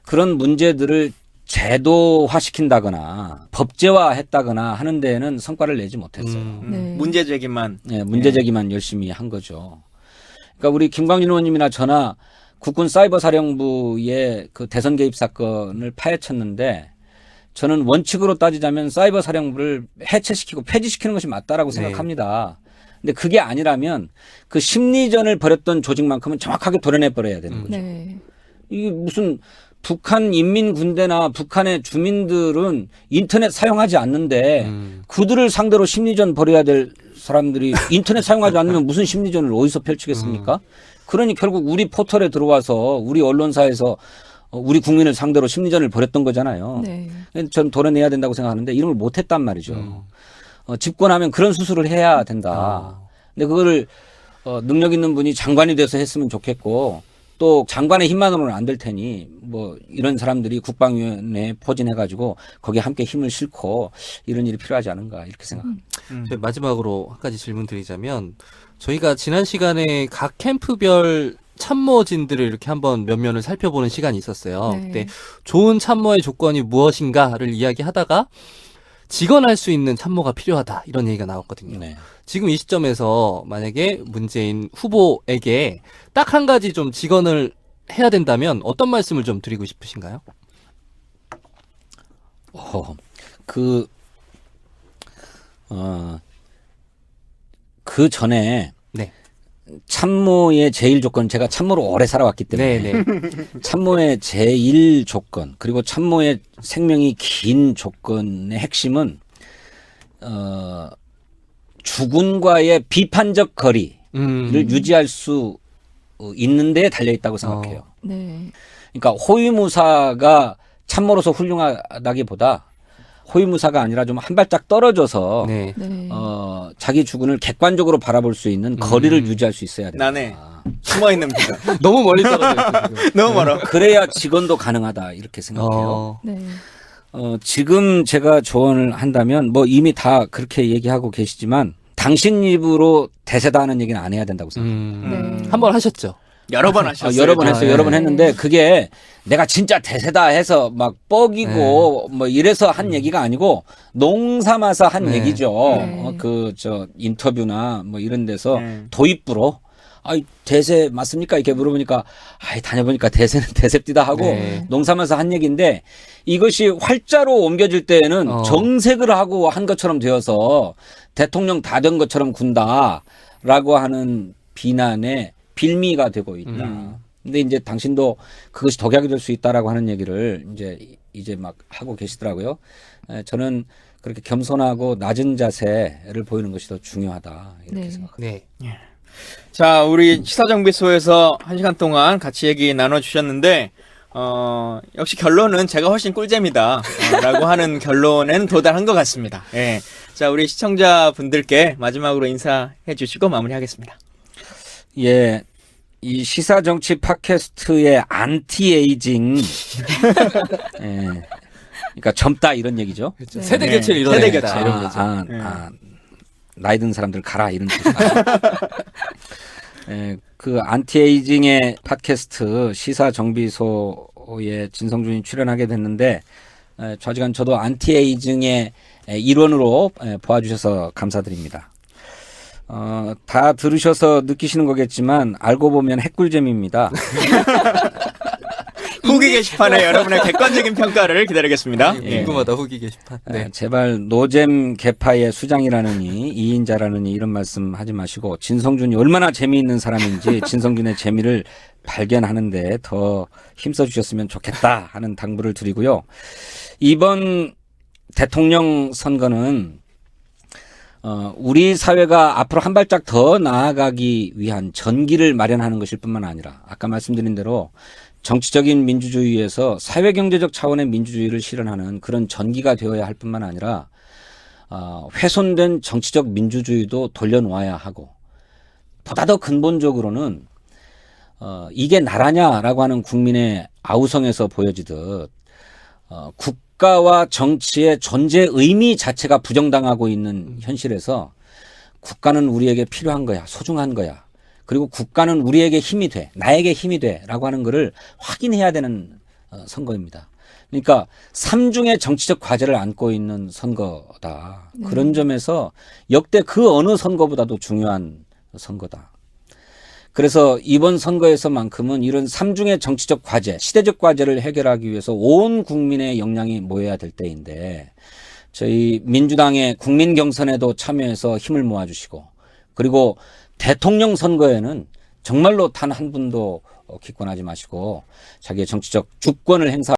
그런 문제들을 제도화시킨다거나 법제화했다거나 하는 데에는 성과를 내지 못했어요. 네. 문제 제기만. 네, 문제 제기만 열심히 한 거죠. 그러니까 우리 김광진 의원님이나 저나 국군 사이버사령부의 그 대선 개입 사건을 파헤쳤는데 저는 원칙으로 따지자면 사이버사령부를 해체시키고 폐지시키는 것이 맞다라고 생각합니다. 근데 그게 아니라면 그 심리전을 벌였던 조직만큼은 정확하게 도려내 버려야 되는 거죠. 네. 이게 무슨 북한 인민군대나 북한의 주민들은 인터넷 사용하지 않는데 그들을 상대로 심리전 벌여야 될 사람들이 인터넷 사용하지 않으면 무슨 심리전을 어디서 펼치겠습니까? 그러니 결국 우리 포털에 들어와서 우리 언론사에서 우리 국민을 상대로 심리전을 벌였던 거잖아요. 네. 전 도려내야 된다고 생각하는데 이런 걸 못했단 말이죠. 집권하면 그런 수술을 해야 된다. 근데 그거를 능력 있는 분이 장관이 돼서 했으면 좋겠고 또 장관의 힘만으로는 안 될 테니 뭐 이런 사람들이 국방위원회에 포진해가지고 거기에 함께 힘을 싣고 이런 일이 필요하지 않은가 이렇게 생각합니다. 저희 마지막으로 한 가지 질문 드리자면 저희가 지난 시간에 각 캠프별 참모진들을 이렇게 한번 면면을 살펴보는 시간이 있었어요. 네. 그때 좋은 참모의 조건이 무엇인가를 이야기하다가 직언할 수 있는 참모가 필요하다 이런 얘기가 나왔거든요. 네. 지금 이 시점에서 만약에 문재인 후보에게 딱 한 가지 좀 직언을 해야 된다면 어떤 말씀을 좀 드리고 싶으신가요? 그 전에 네. 참모의 제일 조건 제가 참모로 오래 살아왔기 때문에 네, 네. 참모의 제일 조건 그리고 참모의 생명이 긴 조건의 핵심은 주군과의 비판적 거리를 유지할 수 있는 데에 달려 있다고 생각해요. 네. 그러니까 호위무사가 참모로서 훌륭하다기보다 호위무사가 아니라 좀 한 발짝 떨어져서 네. 네. 자기 주군을 객관적으로 바라볼 수 있는 거리를 유지할 수 있어야 된다. 나네. 숨어있는 비전. 너무 멀리 떨어져 있어요. 지금. 너무 멀어. 그래야 직원도 가능하다 이렇게 생각해요. 네. 지금 제가 조언을 한다면 뭐 이미 다 그렇게 얘기하고 계시지만 당신 입으로 대세다 하는 얘기는 안 해야 된다고 생각합니다. 네. 한 번 하셨죠. 여러 번 하셨어요. 여러 번 했어요. 아, 여러 번 네. 했는데 그게 내가 진짜 대세다 해서 막 뻑이고 뭐 이래서 한 얘기가 아니고 농삼아서 한 네. 얘기죠. 네. 그 저 인터뷰나 뭐 이런 데서 네. 도입부로 대세 맞습니까? 이렇게 물어보니까 다녀보니까 대세는 대세입니다 하고 네. 농삼아서 한 얘기인데 이것이 활자로 옮겨질 때에는 정색을 하고 한 것처럼 되어서 대통령 다 된 것처럼 군다라고 하는 비난에 빌미가 되고 있다. 근데 이제 당신도 그것이 독약이 될 수 있다라고 하는 얘기를 이제 막 하고 계시더라고요. 저는 그렇게 겸손하고 낮은 자세를 보이는 것이 더 중요하다 이렇게 네. 생각합니다. 네. 자, 우리 시사정비소에서 1시간 동안 같이 얘기 나눠주셨는데, 역시 결론은 제가 훨씬 꿀잼이다. 라고 하는 결론엔 도달한 것 같습니다. 예. 자, 우리 시청자분들께 마지막으로 인사해 주시고 마무리하겠습니다. 예. 이 시사정치 팟캐스트의 안티에이징, 예. 그러니까 젊다 이런 얘기죠. 그렇죠. 네. 세대 교체를 세대 이뤄내겠다. 교체. 이런 거죠. 나이 든 사람들 가라 이런 뜻이다. 예, 그 안티에이징의 팟캐스트 시사정비소에 진성준이 출연하게 됐는데 좌지간 저도 안티에이징의 일원으로 보아주셔서 감사드립니다. 다 들으셔서 느끼시는 거겠지만 알고 보면 핵꿀잼입니다. 후기 게시판에 여러분의 객관적인 평가를 기다리겠습니다. 예. 궁금하다 후기 게시판. 네. 제발 노잼 개파의 수장이라느니 이인자라느니 이런 말씀 하지 마시고 진성준이 얼마나 재미있는 사람인지 진성준의 재미를 발견하는데 더 힘써 주셨으면 좋겠다 하는 당부를 드리고요. 이번 대통령 선거는 우리 사회가 앞으로 한 발짝 더 나아가기 위한 전기를 마련하는 것일 뿐만 아니라 아까 말씀드린 대로 정치적인 민주주의에서 사회경제적 차원의 민주주의를 실현하는 그런 전기가 되어야 할 뿐만 아니라 훼손된 정치적 민주주의도 돌려놓아야 하고 보다 더 근본적으로는 이게 나라냐라고 하는 국민의 아우성에서 보여지듯 국가와 정치의 존재 의미 자체가 부정당하고 있는 현실에서 국가는 우리에게 필요한 거야, 소중한 거야. 그리고 국가는 우리에게 힘이 돼, 나에게 힘이 돼라고 하는 것을 확인해야 되는 선거입니다. 그러니까 삼중의 정치적 과제를 안고 있는 선거다. 그런 점에서 역대 그 어느 선거보다도 중요한 선거다. 그래서 이번 선거에서만큼은 이런 삼중의 정치적 과제, 시대적 과제를 해결하기 위해서 온 국민의 역량이 모여야 될 때인데 저희 민주당의 국민 경선에도 참여해서 힘을 모아주시고 그리고 대통령 선거에는 정말로 단 한 분도 기권하지 마시고 자기의 정치적 주권을 행사